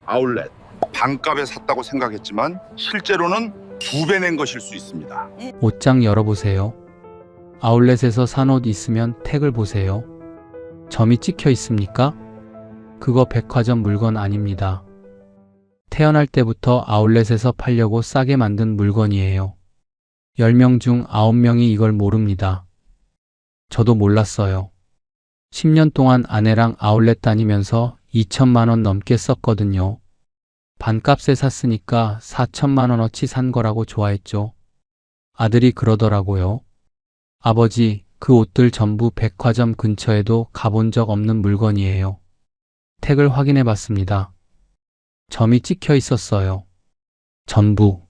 아울렛. 반값에 샀다고 생각했지만 실제로는 2배 낸 것일 수 있습니다. 옷장 열어보세요. 아울렛에서 산 옷 있으면 택을 보세요. 점이 찍혀 있습니까? 그거 백화점 물건 아닙니다. 태어날 때부터 아울렛에서 팔려고 싸게 만든 물건이에요. 10명 중 9명이 이걸 모릅니다. 저도 몰랐어요. 10년 동안 아내랑 아울렛 다니면서 2천만 원 넘게 썼거든요. 반값에 샀으니까 4천만 원어치 산 거라고 좋아했죠. 아들이 그러더라고요. 아버지, 그 옷들 전부 백화점 근처에도 가본 적 없는 물건이에요. 택을 확인해 봤습니다. 점이 찍혀 있었어요. 전부.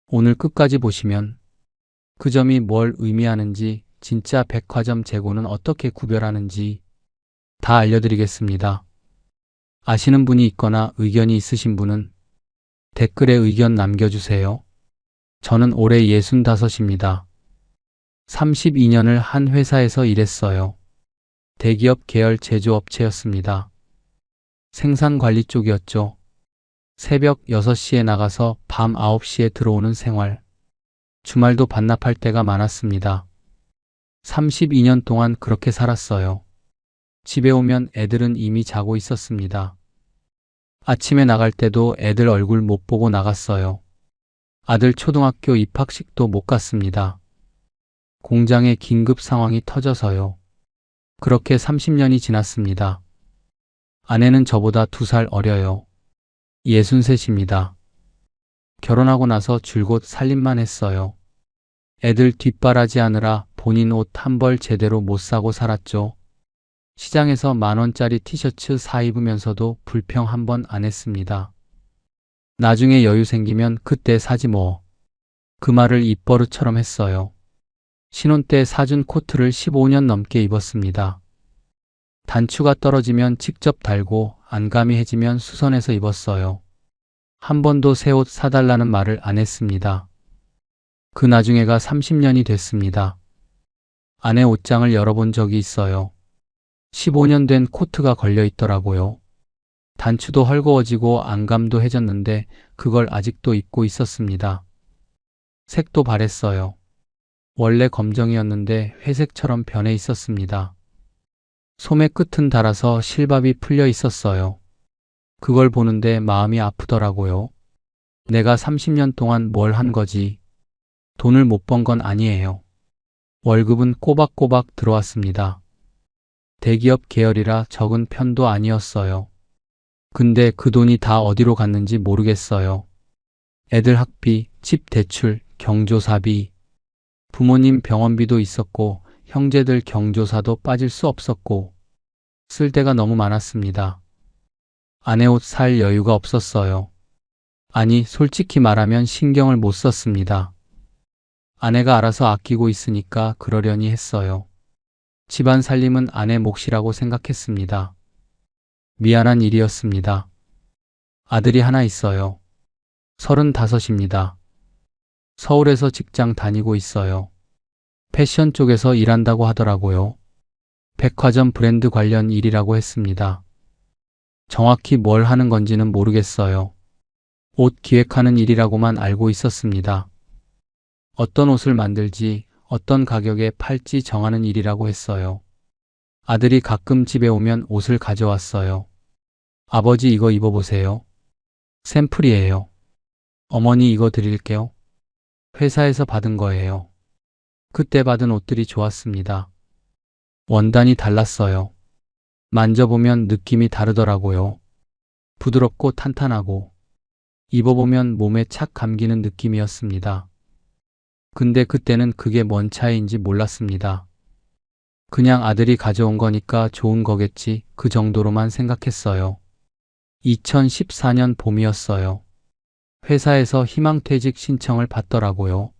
오늘 끝까지 보시면 그 점이 뭘 의미하는지, 진짜 백화점 재고는 어떻게 구별하는지 다 알려드리겠습니다. 아시는 분이 있거나 의견이 있으신 분은 댓글에 의견 남겨주세요. 저는 올해 65입니다. 32년을 한 회사에서 일했어요. 대기업 계열 제조업체였습니다. 생산관리 쪽이었죠. 새벽 6시에 나가서 밤 9시에 들어오는 생활. 주말도 반납할 때가 많았습니다. 32년 동안 그렇게 살았어요. 집에 오면 애들은 이미 자고 있었습니다. 아침에 나갈 때도 애들 얼굴 못 보고 나갔어요. 아들 초등학교 입학식도 못 갔습니다. 공장에 긴급 상황이 터져서요. 그렇게 30년이 지났습니다. 아내는 저보다 2살 어려요. 63입니다. 결혼하고 나서 줄곧 살림만 했어요. 애들 뒷바라지 하느라 본인 옷 한 벌 제대로 못 사고 살았죠. 시장에서 10,000원짜리 티셔츠 사 입으면서도 불평 한 번 안 했습니다. 나중에 여유 생기면 그때 사지 뭐. 그 말을 입버릇처럼 했어요. 신혼 때 사준 코트를 15년 넘게 입었습니다. 단추가 떨어지면 직접 달고 안감이 해지면 수선해서 입었어요. 한 번도 새 옷 사달라는 말을 안 했습니다. 그 나중에가 30년이 됐습니다. 아내 옷장을 열어본 적이 있어요. 15년 된 코트가 걸려 있더라고요. 단추도 헐거워지고 안감도 해졌는데 그걸 아직도 입고 있었습니다. 색도 바랬어요. 원래 검정이었는데 회색처럼 변해 있었습니다. 소매 끝은 닳아서 실밥이 풀려 있었어요. 그걸 보는데 마음이 아프더라고요. 내가 30년 동안 뭘 한 거지. 돈을 못 번 건 아니에요. 월급은 꼬박꼬박 들어왔습니다. 대기업 계열이라 적은 편도 아니었어요. 근데 그 돈이 다 어디로 갔는지 모르겠어요. 애들 학비, 집 대출, 경조사비, 부모님 병원비도 있었고 형제들 경조사도 빠질 수 없었고 쓸 데가 너무 많았습니다. 아내 옷 살 여유가 없었어요. 아니, 솔직히 말하면 신경을 못 썼습니다. 아내가 알아서 아끼고 있으니까 그러려니 했어요. 집안 살림은 아내 몫이라고 생각했습니다. 미안한 일이었습니다. 아들이 하나 있어요. 35입니다. 서울에서 직장 다니고 있어요. 패션 쪽에서 일한다고 하더라고요. 백화점 브랜드 관련 일이라고 했습니다. 정확히 뭘 하는 건지는 모르겠어요. 옷 기획하는 일이라고만 알고 있었습니다. 어떤 옷을 만들지, 어떤 가격에 팔지 정하는 일이라고 했어요. 아들이 가끔 집에 오면 옷을 가져왔어요. 아버지, 이거 입어보세요. 샘플이에요. 어머니, 이거 드릴게요. 회사에서 받은 거예요. 그때 받은 옷들이 좋았습니다. 원단이 달랐어요. 만져보면 느낌이 다르더라고요. 부드럽고 탄탄하고 입어보면 몸에 착 감기는 느낌이었습니다. 근데 그때는 그게 뭔 차이인지 몰랐습니다. 그냥 아들이 가져온 거니까 좋은 거겠지, 그 정도로만 생각했어요. 2014년 봄이었어요. 회사에서 희망퇴직 신청을 받더라고요.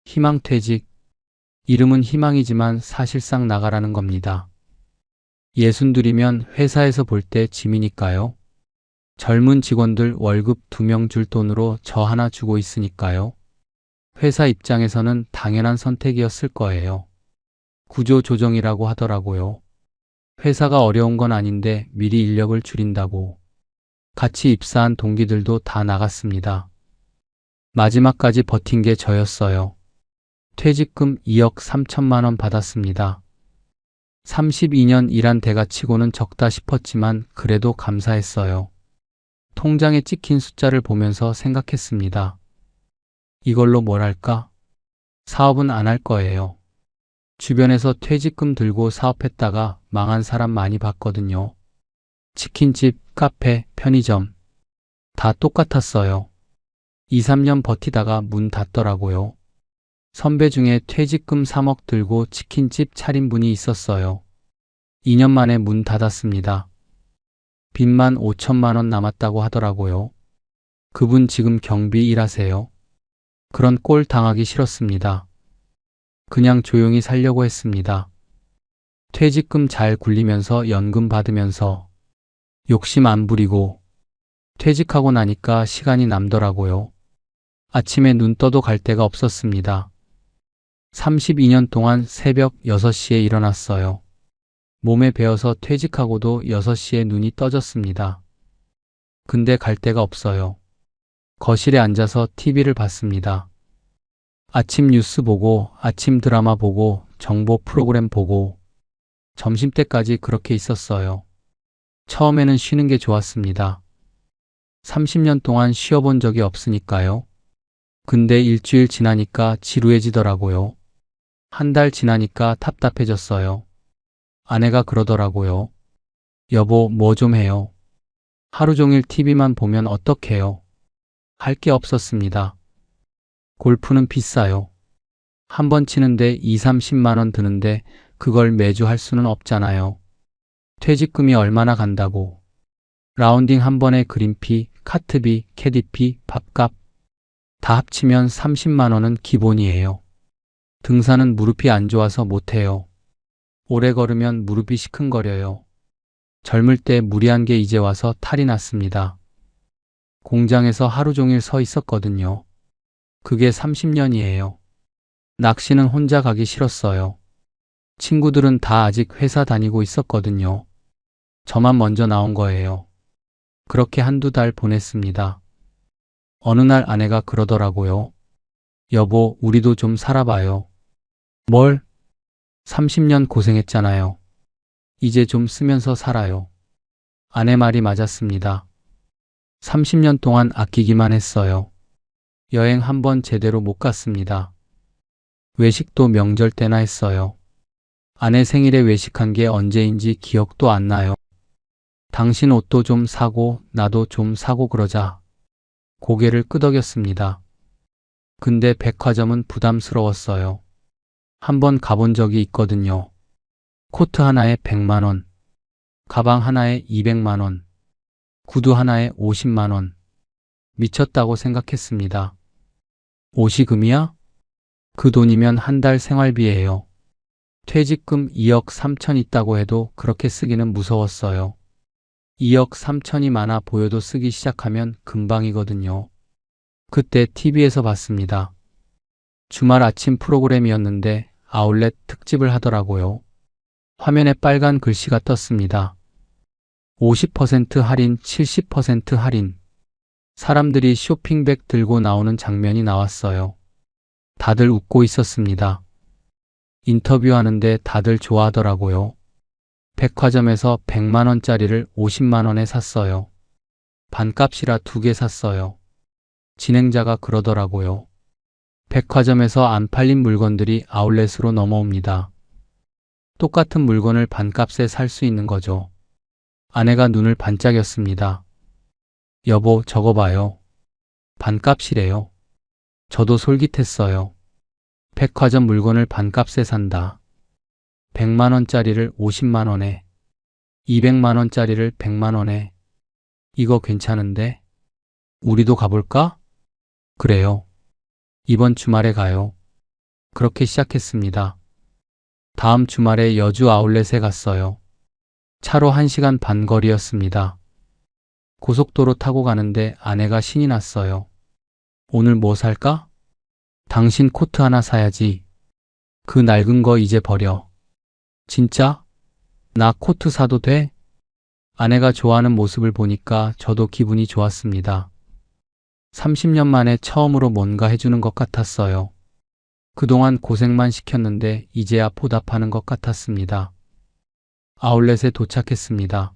희망퇴직. 이름은 희망이지만 사실상 나가라는 겁니다. 62이면 회사에서 볼 때 짐이니까요. 젊은 직원들 월급 2명 줄 돈으로 저 하나 주고 있으니까요. 회사 입장에서는 당연한 선택이었을 거예요. 구조 조정이라고 하더라고요. 회사가 어려운 건 아닌데 미리 인력을 줄인다고. 같이 입사한 동기들도 다 나갔습니다. 마지막까지 버틴 게 저였어요. 퇴직금 2억 3천만 원 받았습니다. 32년 일한 대가치고는 적다 싶었지만 그래도 감사했어요. 통장에 찍힌 숫자를 보면서 생각했습니다. 이걸로 뭘 할까? 사업은 안 할 거예요. 주변에서 퇴직금 들고 사업했다가 망한 사람 많이 봤거든요. 치킨집, 카페, 편의점 다 똑같았어요. 2, 3년 버티다가 문 닫더라고요. 선배 중에 퇴직금 3억 들고 치킨집 차린 분이 있었어요. 2년 만에 문 닫았습니다. 빚만 5천만 원 남았다고 하더라고요. 그분 지금 경비 일하세요. 그런 꼴 당하기 싫었습니다. 그냥 조용히 살려고 했습니다. 퇴직금 잘 굴리면서 연금 받으면서 욕심 안 부리고 퇴직하고 나니까 시간이 남더라고요. 아침에 눈 떠도 갈 데가 없었습니다. 32년 동안 새벽 6시에 일어났어요. 몸에 배어서 퇴직하고도 6시에 눈이 떠졌습니다. 근데 갈 데가 없어요. 거실에 앉아서 TV를 봤습니다. 아침 뉴스 보고, 아침 드라마 보고, 정보 프로그램 보고, 점심때까지 그렇게 있었어요. 처음에는 쉬는 게 좋았습니다. 30년 동안 쉬어본 적이 없으니까요. 근데 일주일 지나니까 지루해지더라고요. 한 달 지나니까 답답해졌어요. 아내가 그러더라고요. 여보, 뭐 좀 해요. 하루 종일 TV만 보면 어떡해요. 할 게 없었습니다. 골프는 비싸요. 한 번 치는데 2, 30만 원 드는데 그걸 매주 할 수는 없잖아요. 퇴직금이 얼마나 간다고. 라운딩 한 번에 그린피, 카트비, 캐디피, 밥값 다 합치면 30만 원은 기본이에요. 등산은 무릎이 안 좋아서 못해요. 오래 걸으면 무릎이 시큰거려요. 젊을 때 무리한 게 이제 와서 탈이 났습니다. 공장에서 하루 종일 서 있었거든요. 그게 30년이에요. 낚시는 혼자 가기 싫었어요. 친구들은 다 아직 회사 다니고 있었거든요. 저만 먼저 나온 거예요. 그렇게 한두 달 보냈습니다. 어느 날 아내가 그러더라고요. 여보, 우리도 좀 살아봐요. 뭘? 30년 고생했잖아요. 이제 좀 쓰면서 살아요. 아내 말이 맞았습니다. 30년 동안 아끼기만 했어요. 여행 한 번 제대로 못 갔습니다. 외식도 명절 때나 했어요. 아내 생일에 외식한 게 언제인지 기억도 안 나요. 당신 옷도 좀 사고 나도 좀 사고 그러자. 고개를 끄덕였습니다. 근데 백화점은 부담스러웠어요. 한번 가본 적이 있거든요. 코트 하나에 100만 원, 가방 하나에 200만 원, 구두 하나에 50만 원. 미쳤다고 생각했습니다. 옷이 금이야? 그 돈이면 한 달 생활비예요. 퇴직금 2억 3천 있다고 해도 그렇게 쓰기는 무서웠어요. 2억 3천이 많아 보여도 쓰기 시작하면 금방이거든요. 그때 TV에서 봤습니다. 주말 아침 프로그램이었는데 아울렛 특집을 하더라고요. 화면에 빨간 글씨가 떴습니다. 50% 할인, 70% 할인. 사람들이 쇼핑백 들고 나오는 장면이 나왔어요. 다들 웃고 있었습니다. 인터뷰하는데 다들 좋아하더라고요. 백화점에서 100만 원짜리를 50만 원에 샀어요. 반값이라 2개 샀어요. 진행자가 그러더라고요. 백화점에서 안 팔린 물건들이 아울렛으로 넘어옵니다. 똑같은 물건을 반값에 살 수 있는 거죠. 아내가 눈을 반짝였습니다. 여보, 저거 봐요. 반값이래요. 저도 솔깃했어요. 백화점 물건을 반값에 산다. 100만 원짜리를 50만 원에, 200만 원짜리를 100만 원에. 이거 괜찮은데? 우리도 가볼까? 그래요. 이번 주말에 가요. 그렇게 시작했습니다. 다음 주말에 여주 아울렛에 갔어요. 차로 1시간 반 거리였습니다. 고속도로 타고 가는데 아내가 신이 났어요. 오늘 뭐 살까? 당신 코트 하나 사야지. 그 낡은 거 이제 버려. 진짜? 나 코트 사도 돼? 아내가 좋아하는 모습을 보니까 저도 기분이 좋았습니다. 30년 만에 처음으로 뭔가 해주는 것 같았어요. 그동안 고생만 시켰는데 이제야 보답하는 것 같았습니다. 아울렛에 도착했습니다.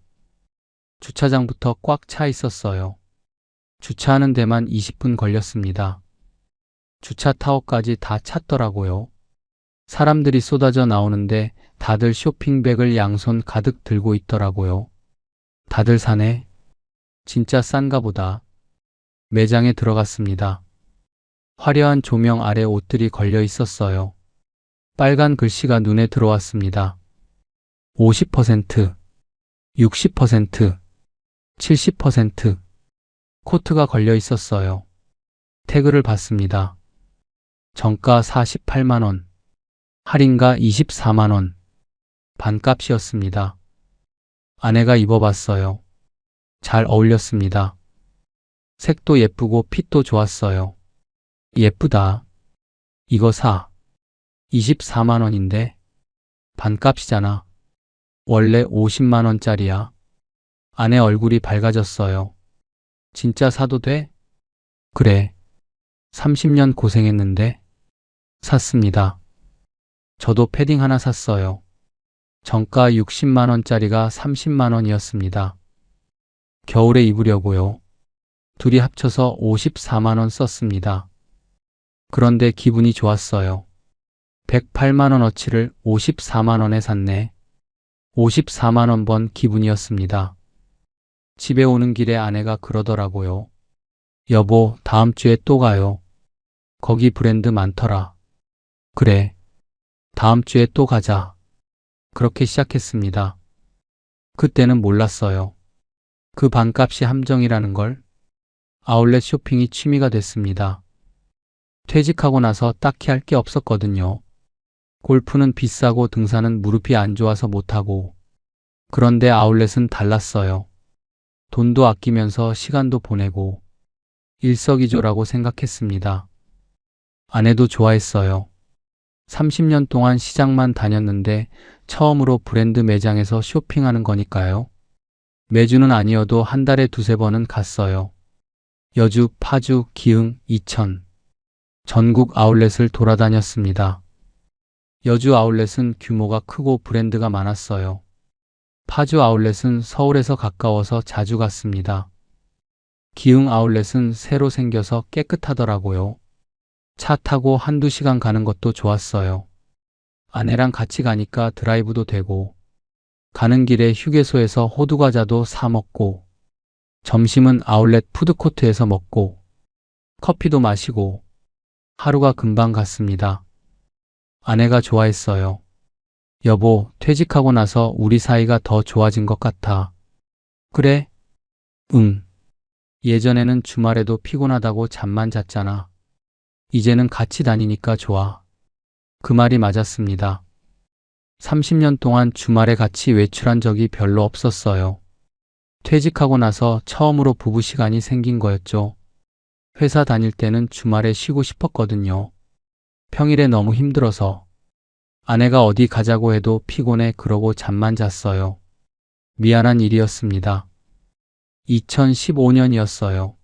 주차장부터 꽉 차 있었어요. 주차하는 데만 20분 걸렸습니다. 주차 타워까지 다 찼더라고요. 사람들이 쏟아져 나오는데 다들 쇼핑백을 양손 가득 들고 있더라고요. 다들 사네. 진짜 싼가 보다. 매장에 들어갔습니다. 화려한 조명 아래 옷들이 걸려 있었어요. 빨간 글씨가 눈에 들어왔습니다. 50%, 60%, 70% 코트가 걸려 있었어요. 태그를 봤습니다. 정가 48만 원, 할인가 24만 원, 반값이었습니다. 아내가 입어봤어요. 잘 어울렸습니다. 색도 예쁘고 핏도 좋았어요. 예쁘다. 이거 사. 24만 원인데 반값이잖아. 원래 50만 원짜리야. 아내 얼굴이 밝아졌어요. 진짜 사도 돼? 그래. 30년 고생했는데 샀습니다. 저도 패딩 하나 샀어요. 정가 60만 원짜리가 30만 원이었습니다. 겨울에 입으려고요. 둘이 합쳐서 54만 원 썼습니다. 그런데 기분이 좋았어요. 108만 원어치를 54만 원에 샀네. 54만 원 번 기분이었습니다. 집에 오는 길에 아내가 그러더라고요. 여보, 다음 주에 또 가요. 거기 브랜드 많더라. 그래. 다음 주에 또 가자. 그렇게 시작했습니다. 그때는 몰랐어요. 그 반값이 함정이라는 걸. 아울렛 쇼핑이 취미가 됐습니다. 퇴직하고 나서 딱히 할 게 없었거든요. 골프는 비싸고 등산은 무릎이 안 좋아서 못하고. 그런데 아울렛은 달랐어요. 돈도 아끼면서 시간도 보내고 일석이조라고 생각했습니다. 아내도 좋아했어요. 30년 동안 시장만 다녔는데 처음으로 브랜드 매장에서 쇼핑하는 거니까요. 매주는 아니어도 한 달에 두세 번은 갔어요. 여주, 파주, 기흥, 이천. 전국 아울렛을 돌아다녔습니다. 여주 아울렛은 규모가 크고 브랜드가 많았어요. 파주 아울렛은 서울에서 가까워서 자주 갔습니다. 기흥 아울렛은 새로 생겨서 깨끗하더라고요. 차 타고 한두 시간 가는 것도 좋았어요. 아내랑 같이 가니까 드라이브도 되고, 가는 길에 휴게소에서 호두과자도 사 먹고, 점심은 아울렛 푸드코트에서 먹고, 커피도 마시고, 하루가 금방 갔습니다. 아내가 좋아했어요. 여보, 퇴직하고 나서 우리 사이가 더 좋아진 것 같아. 그래? 응. 예전에는 주말에도 피곤하다고 잠만 잤잖아. 이제는 같이 다니니까 좋아. 그 말이 맞았습니다. 30년 동안 주말에 같이 외출한 적이 별로 없었어요. 퇴직하고 나서 처음으로 부부 시간이 생긴 거였죠. 회사 다닐 때는 주말에 쉬고 싶었거든요. 평일에 너무 힘들어서. 아내가 어디 가자고 해도 피곤해 그러고 잠만 잤어요. 미안한 일이었습니다. 2015년이었어요.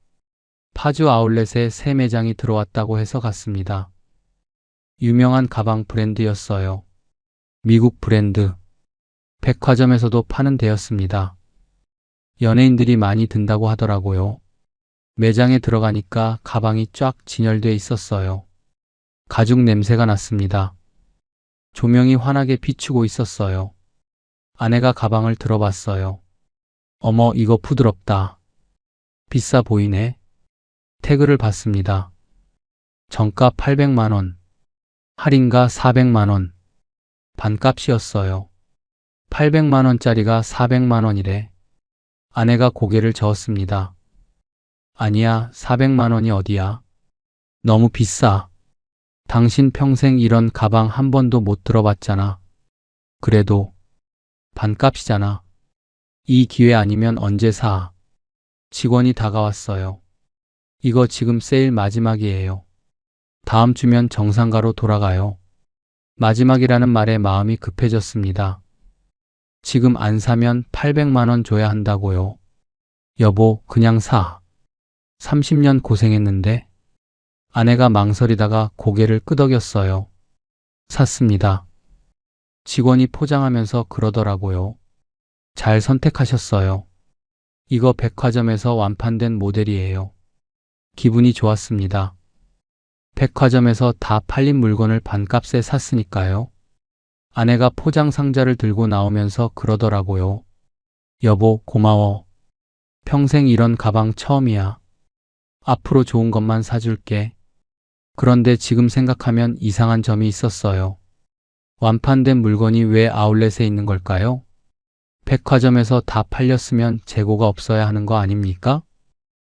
파주 아울렛에 새 매장이 들어왔다고 해서 갔습니다. 유명한 가방 브랜드였어요. 미국 브랜드. 백화점에서도 파는 데였습니다. 연예인들이 많이 든다고 하더라고요. 매장에 들어가니까 가방이 쫙 진열돼 있었어요. 가죽 냄새가 났습니다. 조명이 환하게 비추고 있었어요. 아내가 가방을 들어봤어요. 어머, 이거 부드럽다. 비싸 보이네. 태그를 봤습니다. 정가 800만 원, 할인가 400만 원. 반값이었어요. 800만 원짜리가 400만 원이래. 아내가 고개를 저었습니다. 아니야, 400만 원이 어디야. 너무 비싸. 당신 평생 이런 가방 한 번도 못 들어봤잖아. 그래도 반값이잖아. 이 기회 아니면 언제 사? 직원이 다가왔어요. 이거 지금 세일 마지막이에요. 다음 주면 정상가로 돌아가요. 마지막이라는 말에 마음이 급해졌습니다. 지금 안 사면 800만 원 줘야 한다고요. 여보, 그냥 사. 30년 고생했는데. 아내가 망설이다가 고개를 끄덕였어요. 샀습니다. 직원이 포장하면서 그러더라고요. 잘 선택하셨어요. 이거 백화점에서 완판된 모델이에요. 기분이 좋았습니다. 백화점에서 다 팔린 물건을 반값에 샀으니까요. 아내가 포장 상자를 들고 나오면서 그러더라고요. 여보, 고마워. 평생 이런 가방 처음이야. 앞으로 좋은 것만 사줄게. 그런데 지금 생각하면 이상한 점이 있었어요. 완판된 물건이 왜 아울렛에 있는 걸까요? 백화점에서 다 팔렸으면 재고가 없어야 하는 거 아닙니까?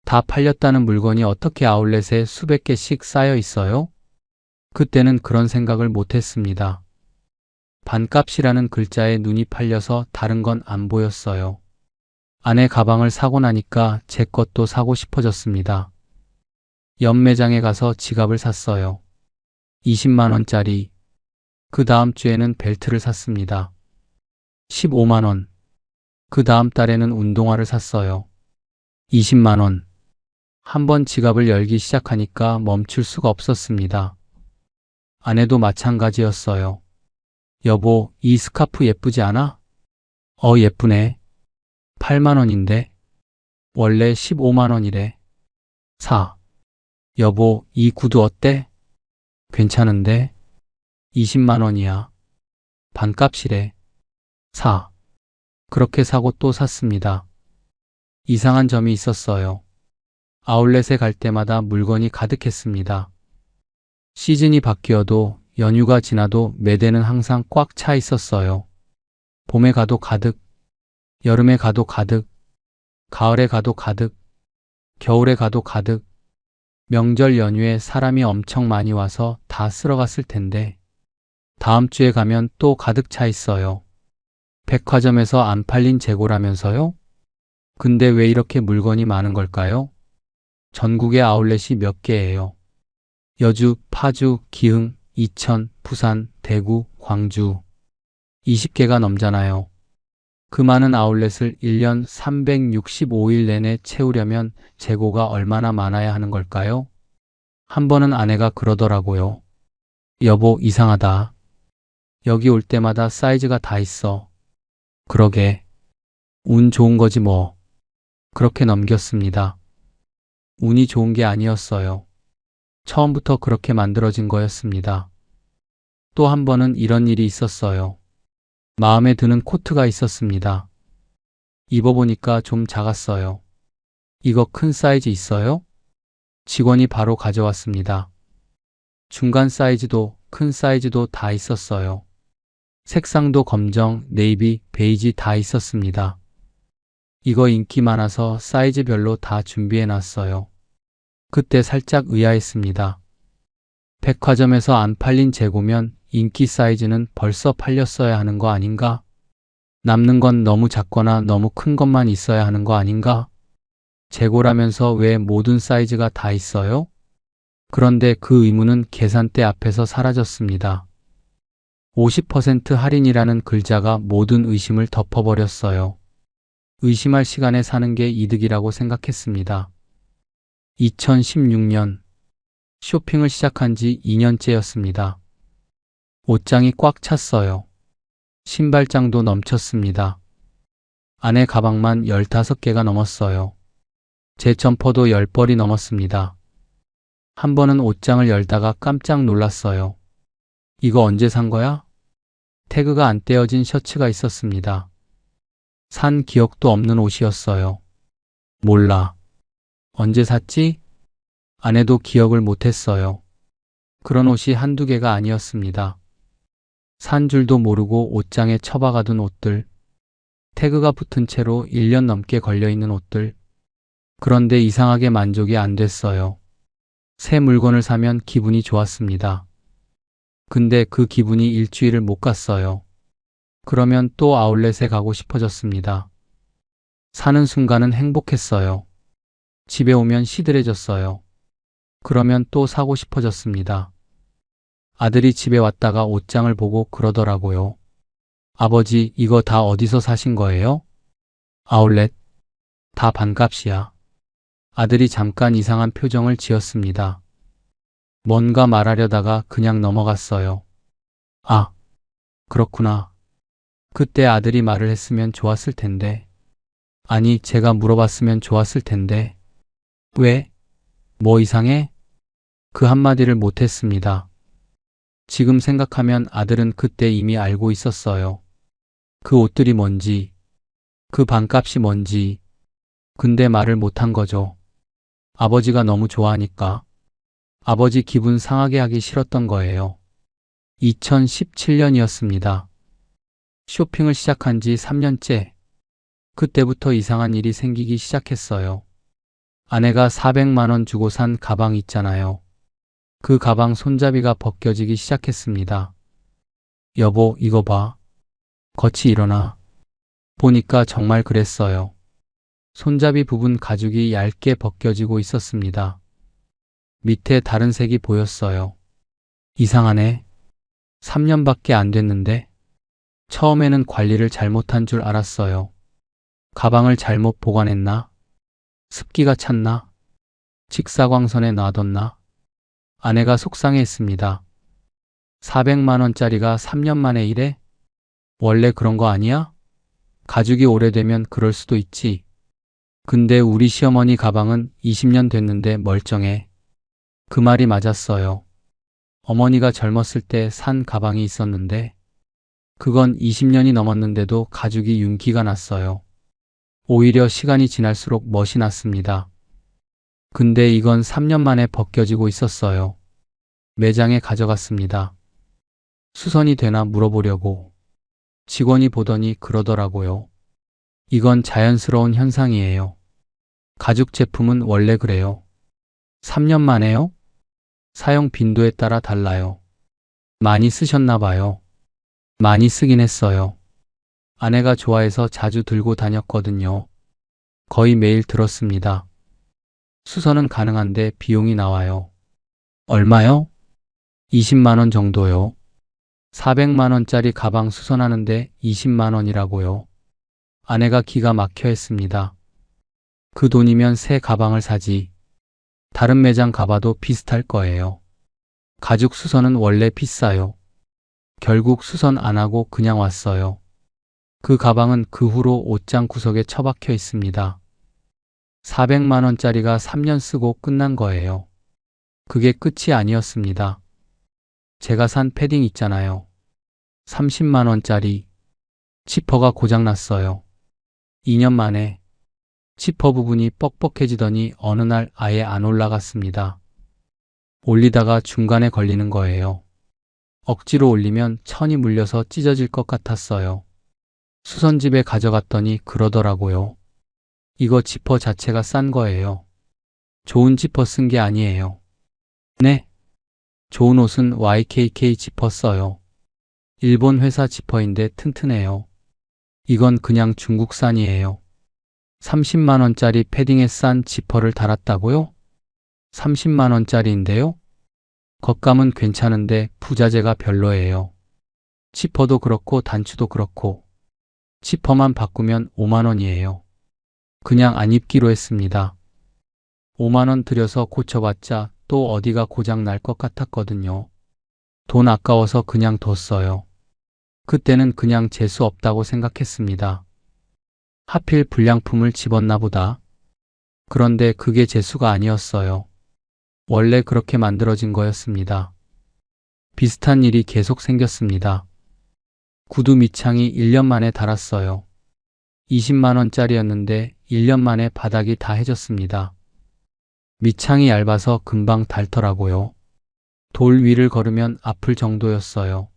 다 팔렸다는 물건이 어떻게 아울렛에 수백 개씩 쌓여 있어요? 그때는 그런 생각을 못 했습니다. 반값이라는 글자에 눈이 팔려서 다른 건 안 보였어요. 아내 가방을 사고 나니까 제 것도 사고 싶어졌습니다. 연매장에 가서 지갑을 샀어요. 20만 원짜리. 그 다음 주에는 벨트를 샀습니다. 15만 원. 그 다음 달에는 운동화를 샀어요. 20만 원. 한번 지갑을 열기 시작하니까 멈출 수가 없었습니다. 아내도 마찬가지였어요. 여보, 이 스카프 예쁘지 않아? 예쁘네. 8만 원인데. 원래 15만 원이래. 사. 여보, 이 구두 어때? 괜찮은데? 20만 원이야. 반값이래. 사. 그렇게 사고 또 샀습니다. 이상한 점이 있었어요. 아울렛에 갈 때마다 물건이 가득했습니다. 시즌이 바뀌어도 연휴가 지나도 매대는 항상 꽉 차 있었어요. 봄에 가도 가득, 여름에 가도 가득, 가을에 가도 가득, 겨울에 가도 가득. 명절 연휴에 사람이 엄청 많이 와서 다 쓸어갔을 텐데 다음 주에 가면 또 가득 차 있어요. 백화점에서 안 팔린 재고라면서요? 근데 왜 이렇게 물건이 많은 걸까요? 전국에 아울렛이 몇 개예요? 여주, 파주, 기흥, 이천, 부산, 대구, 광주. 20개가 넘잖아요. 그 많은 아울렛을 1년 365일 내내 채우려면 재고가 얼마나 많아야 하는 걸까요? 한 번은 아내가 그러더라고요. 여보, 이상하다. 여기 올 때마다 사이즈가 다 있어. 그러게. 운 좋은 거지 뭐. 그렇게 넘겼습니다. 운이 좋은 게 아니었어요. 처음부터 그렇게 만들어진 거였습니다. 또 한 번은 이런 일이 있었어요. 마음에 드는 코트가 있었습니다. 입어보니까 좀 작았어요. 이거 큰 사이즈 있어요? 직원이 바로 가져왔습니다. 중간 사이즈도 큰 사이즈도 다 있었어요. 색상도 검정, 네이비, 베이지 다 있었습니다. 이거 인기 많아서 사이즈별로 다 준비해 놨어요. 그때 살짝 의아했습니다. 백화점에서 안 팔린 재고면 인기 사이즈는 벌써 팔렸어야 하는 거 아닌가? 남는 건 너무 작거나 너무 큰 것만 있어야 하는 거 아닌가? 재고라면서 왜 모든 사이즈가 다 있어요? 그런데 그 의문은 계산대 앞에서 사라졌습니다. 50% 할인이라는 글자가 모든 의심을 덮어버렸어요. 의심할 시간에 사는 게 이득이라고 생각했습니다. 2016년 쇼핑을 시작한 지 2년째였습니다. 옷장이 꽉 찼어요. 신발장도 넘쳤습니다. 아내 가방만 15개가 넘었어요. 제 점퍼도 10벌이 넘었습니다. 한 번은 옷장을 열다가 깜짝 놀랐어요. 이거 언제 산 거야? 태그가 안 떼어진 셔츠가 있었습니다. 산 기억도 없는 옷이었어요. 몰라. 언제 샀지? 아내도 기억을 못했어요. 그런 옷이 한두 개가 아니었습니다. 산 줄도 모르고 옷장에 처박아둔 옷들, 태그가 붙은 채로 1년 넘게 걸려있는 옷들. 그런데 이상하게 만족이 안 됐어요. 새 물건을 사면 기분이 좋았습니다. 근데 그 기분이 일주일을 못 갔어요. 그러면 또 아울렛에 가고 싶어졌습니다. 사는 순간은 행복했어요. 집에 오면 시들해졌어요. 그러면 또 사고 싶어졌습니다. 아들이 집에 왔다가 옷장을 보고 그러더라고요. 아버지, 이거 다 어디서 사신 거예요? 아울렛. 다 반값이야. 아들이 잠깐 이상한 표정을 지었습니다. 뭔가 말하려다가 그냥 넘어갔어요. 아, 그렇구나. 그때 아들이 말을 했으면 좋았을 텐데. 아니, 제가 물어봤으면 좋았을 텐데. 왜? 뭐 이상해? 그 한마디를 못했습니다. 지금 생각하면 아들은 그때 이미 알고 있었어요. 그 옷들이 뭔지, 그 반값이 뭔지. 근데 말을 못한 거죠. 아버지가 너무 좋아하니까. 아버지 기분 상하게 하기 싫었던 거예요. 2017년이었습니다. 쇼핑을 시작한 지 3년째. 그때부터 이상한 일이 생기기 시작했어요. 아내가 400만 원 주고 산 가방 있잖아요. 그 가방 손잡이가 벗겨지기 시작했습니다. 여보, 이거 봐. 거치 일어나. 보니까 정말 그랬어요. 손잡이 부분 가죽이 얇게 벗겨지고 있었습니다. 밑에 다른 색이 보였어요. 이상하네. 3년밖에 안 됐는데. 처음에는 관리를 잘못한 줄 알았어요. 가방을 잘못 보관했나? 습기가 찼나? 직사광선에 놔뒀나? 아내가 속상해했습니다. 400만 원짜리가 3년 만에 이래? 원래 그런 거 아니야? 가죽이 오래되면 그럴 수도 있지. 근데 우리 시어머니 가방은 20년 됐는데 멀쩡해. 그 말이 맞았어요. 어머니가 젊었을 때 산 가방이 있었는데 그건 20년이 넘었는데도 가죽이 윤기가 났어요. 오히려 시간이 지날수록 멋이 났습니다. 근데 이건 3년 만에 벗겨지고 있었어요. 매장에 가져갔습니다. 수선이 되나 물어보려고. 직원이 보더니 그러더라고요. 이건 자연스러운 현상이에요. 가죽 제품은 원래 그래요. 3년 만에요? 사용 빈도에 따라 달라요. 많이 쓰셨나 봐요. 많이 쓰긴 했어요. 아내가 좋아해서 자주 들고 다녔거든요. 거의 매일 들었습니다. 수선은 가능한데 비용이 나와요. 얼마요? 20만 원 정도요. 400만 원짜리 가방 수선하는데 20만 원이라고요. 아내가 기가 막혀 했습니다. 그 돈이면 새 가방을 사지. 다른 매장 가봐도 비슷할 거예요. 가죽 수선은 원래 비싸요. 결국 수선 안 하고 그냥 왔어요. 그 가방은 그 후로 옷장 구석에 처박혀 있습니다. 400만 원짜리가 3년 쓰고 끝난 거예요. 그게 끝이 아니었습니다. 제가 산 패딩 있잖아요. 30만 원짜리. 지퍼가 고장났어요. 2년 만에. 지퍼 부분이 뻑뻑해지더니 어느 날 아예 안 올라갔습니다. 올리다가 중간에 걸리는 거예요. 억지로 올리면 천이 물려서 찢어질 것 같았어요. 수선집에 가져갔더니 그러더라고요. 이거 지퍼 자체가 싼 거예요. 좋은 지퍼 쓴 게 아니에요. 네. 좋은 옷은 YKK 지퍼 써요. 일본 회사 지퍼인데 튼튼해요. 이건 그냥 중국산이에요. 30만 원짜리 패딩에 싼 지퍼를 달았다고요? 30만 원짜리인데요? 겉감은 괜찮은데 부자재가 별로예요. 지퍼도 그렇고 단추도 그렇고. 지퍼만 바꾸면 5만 원이에요. 그냥 안 입기로 했습니다. 5만 원 들여서 고쳐봤자 또 어디가 고장 날 것 같았거든요. 돈 아까워서 그냥 뒀어요. 그때는 그냥 재수 없다고 생각했습니다. 하필 불량품을 집었나 보다. 그런데 그게 재수가 아니었어요. 원래 그렇게 만들어진 거였습니다. 비슷한 일이 계속 생겼습니다. 구두 밑창이 1년 만에 닳았어요. 20만 원짜리였는데 1년 만에 바닥이 다 해졌습니다. 밑창이 얇아서 금방 닳더라고요. 돌 위를 걸으면 아플 정도였어요.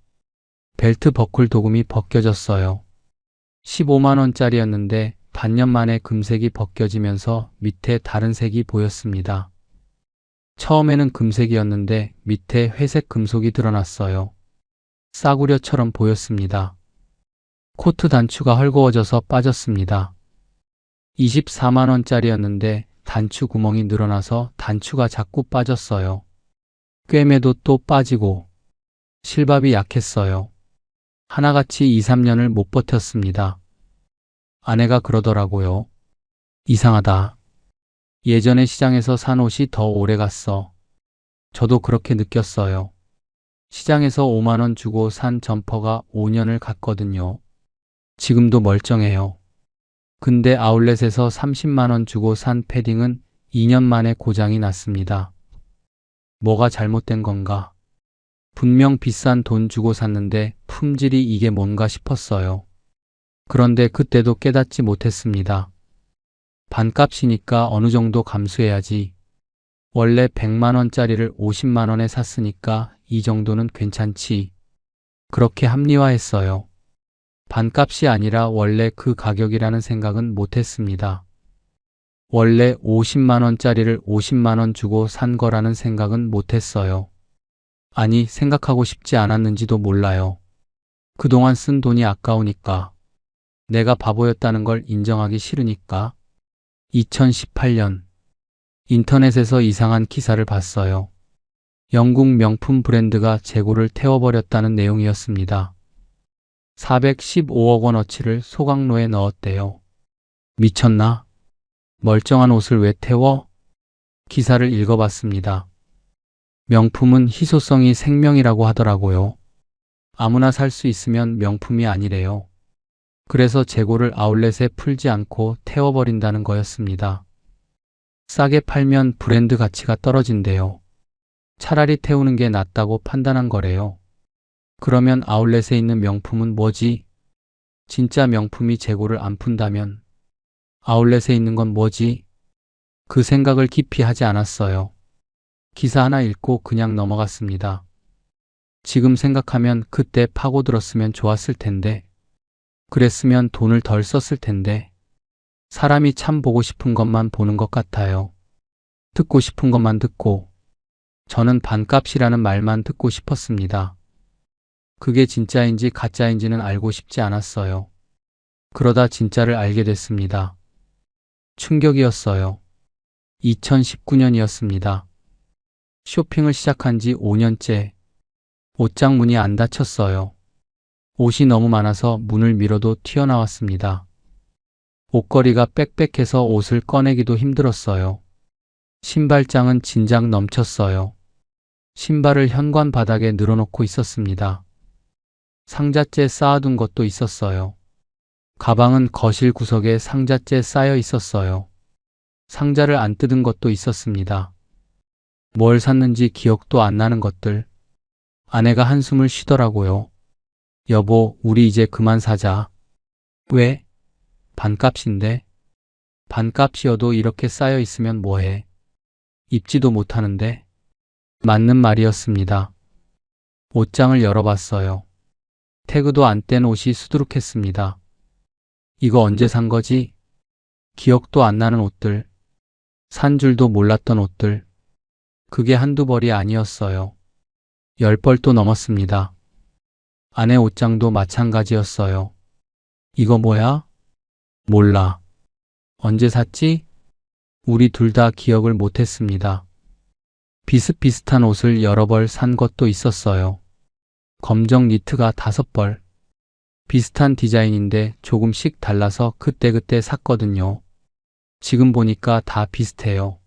벨트 버클 도금이 벗겨졌어요. 15만 원짜리였는데 반년 만에 금색이 벗겨지면서 밑에 다른 색이 보였습니다. 처음에는 금색이었는데 밑에 회색 금속이 드러났어요. 싸구려처럼 보였습니다. 코트 단추가 헐거워져서 빠졌습니다. 24만 원짜리였는데 단추 구멍이 늘어나서 단추가 자꾸 빠졌어요. 꿰매도 또 빠지고 실밥이 약했어요. 하나같이 2, 3년을 못 버텼습니다. 아내가 그러더라고요. 이상하다. 예전에 시장에서 산 옷이 더 오래 갔어. 저도 그렇게 느꼈어요. 시장에서 5만 원 주고 산 점퍼가 5년을 갔거든요. 지금도 멀쩡해요. 근데 아울렛에서 30만 원 주고 산 패딩은 2년 만에 고장이 났습니다. 뭐가 잘못된 건가? 분명 비싼 돈 주고 샀는데 품질이 이게 뭔가 싶었어요. 그런데 그때도 깨닫지 못했습니다. 반값이니까 어느 정도 감수해야지. 원래 100만 원짜리를 50만 원에 샀으니까 이 정도는 괜찮지. 그렇게 합리화했어요. 반값이 아니라 원래 그 가격이라는 생각은 못했습니다. 원래 50만 원짜리를 50만 원 주고 산 거라는 생각은 못했어요. 아니, 생각하고 싶지 않았는지도 몰라요. 그동안 쓴 돈이 아까우니까. 내가 바보였다는 걸 인정하기 싫으니까. 2018년 인터넷에서 이상한 기사를 봤어요. 영국 명품 브랜드가 재고를 태워버렸다는 내용이었습니다. 415억 원어치를 소각로에 넣었대요. 미쳤나? 멀쩡한 옷을 왜 태워? 기사를 읽어봤습니다. 명품은 희소성이 생명이라고 하더라고요. 아무나 살 수 있으면 명품이 아니래요. 그래서 재고를 아울렛에 풀지 않고 태워버린다는 거였습니다. 싸게 팔면 브랜드 가치가 떨어진대요. 차라리 태우는 게 낫다고 판단한 거래요. 그러면 아울렛에 있는 명품은 뭐지? 진짜 명품이 재고를 안 푼다면 아울렛에 있는 건 뭐지? 그 생각을 깊이 하지 않았어요. 기사 하나 읽고 그냥 넘어갔습니다. 지금 생각하면 그때 파고들었으면 좋았을 텐데, 그랬으면 돈을 덜 썼을 텐데, 사람이 참 보고 싶은 것만 보는 것 같아요. 듣고 싶은 것만 듣고, 저는 반값이라는 말만 듣고 싶었습니다. 그게 진짜인지 가짜인지는 알고 싶지 않았어요. 그러다 진짜를 알게 됐습니다. 충격이었어요. 2019년이었습니다. 쇼핑을 시작한 지 5년째. 옷장 문이 안 닫혔어요. 옷이 너무 많아서 문을 밀어도 튀어나왔습니다. 옷걸이가 빽빽해서 옷을 꺼내기도 힘들었어요. 신발장은 진작 넘쳤어요. 신발을 현관 바닥에 늘어놓고 있었습니다. 상자째 쌓아둔 것도 있었어요. 가방은 거실 구석에 상자째 쌓여 있었어요. 상자를 안 뜯은 것도 있었습니다. 뭘 샀는지 기억도 안 나는 것들. 아내가 한숨을 쉬더라고요. 여보, 우리 이제 그만 사자. 왜? 반값인데? 반값이어도 이렇게 쌓여 있으면 뭐해? 입지도 못하는데? 맞는 말이었습니다. 옷장을 열어봤어요. 태그도 안 뗀 옷이 수두룩했습니다. 이거 언제 산 거지? 기억도 안 나는 옷들. 산 줄도 몰랐던 옷들. 그게 한두 벌이 아니었어요. 10벌도 넘었습니다. 아내 옷장도 마찬가지였어요. 이거 뭐야? 몰라. 언제 샀지? 우리 둘 다 기억을 못했습니다. 비슷비슷한 옷을 여러 벌 산 것도 있었어요. 검정 니트가 5벌. 비슷한 디자인인데 조금씩 달라서 그때그때 샀거든요. 지금 보니까 다 비슷해요.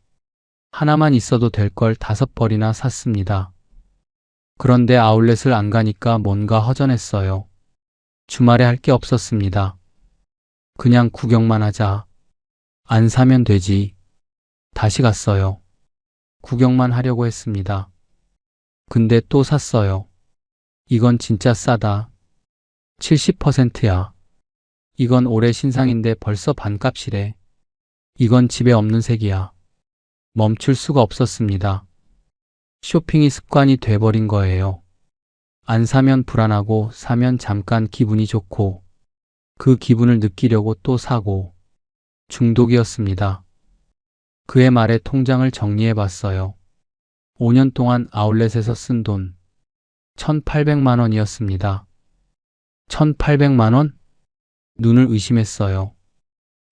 하나만 있어도 될 걸 5벌이나 샀습니다. 그런데 아울렛을 안 가니까 뭔가 허전했어요. 주말에 할 게 없었습니다. 그냥 구경만 하자. 안 사면 되지. 다시 갔어요. 구경만 하려고 했습니다. 근데 또 샀어요. 이건 진짜 싸다. 70%야. 이건 올해 신상인데 벌써 반값이래. 이건 집에 없는 색이야. 멈출 수가 없었습니다. 쇼핑이 습관이 돼버린 거예요. 안 사면 불안하고 사면 잠깐 기분이 좋고 그 기분을 느끼려고 또 사고 중독이었습니다. 그의 말에 통장을 정리해 봤어요. 5년 동안 아울렛에서 쓴 돈 1,800만 원이었습니다. 1,800만 원? 눈을 의심했어요.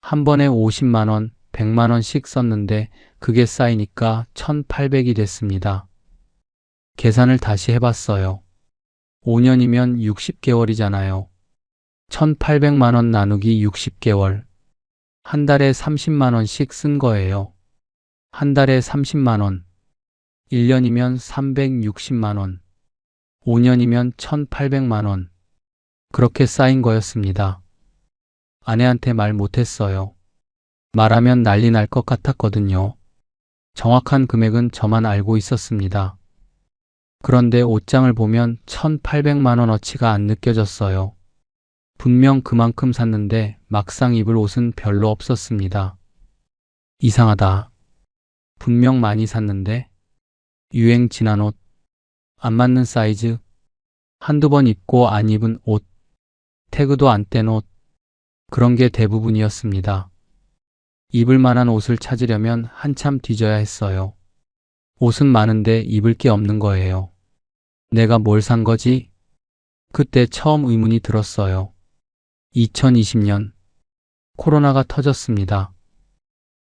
한 번에 50만 원, 100만 원씩 썼는데 그게 쌓이니까 1,800이 됐습니다. 계산을 다시 해봤어요. 5년이면 60개월이잖아요. 1,800만 원 나누기 60개월. 한 달에 30만 원씩 쓴 거예요. 한 달에 30만 원. 1년이면 360만 원. 5년이면 1,800만 원. 그렇게 쌓인 거였습니다. 아내한테 말 못했어요. 말하면 난리 날 것 같았거든요. 정확한 금액은 저만 알고 있었습니다. 그런데 옷장을 보면 1,800만 원어치가 안 느껴졌어요. 분명 그만큼 샀는데 막상 입을 옷은 별로 없었습니다. 이상하다. 분명 많이 샀는데 유행 지난 옷, 안 맞는 사이즈, 한두 번 입고 안 입은 옷, 태그도 안 뗀 옷, 그런 게 대부분이었습니다. 입을 만한 옷을 찾으려면 한참 뒤져야 했어요. 옷은 많은데 입을 게 없는 거예요. 내가 뭘 산 거지? 그때 처음 의문이 들었어요. 2020년 코로나가 터졌습니다.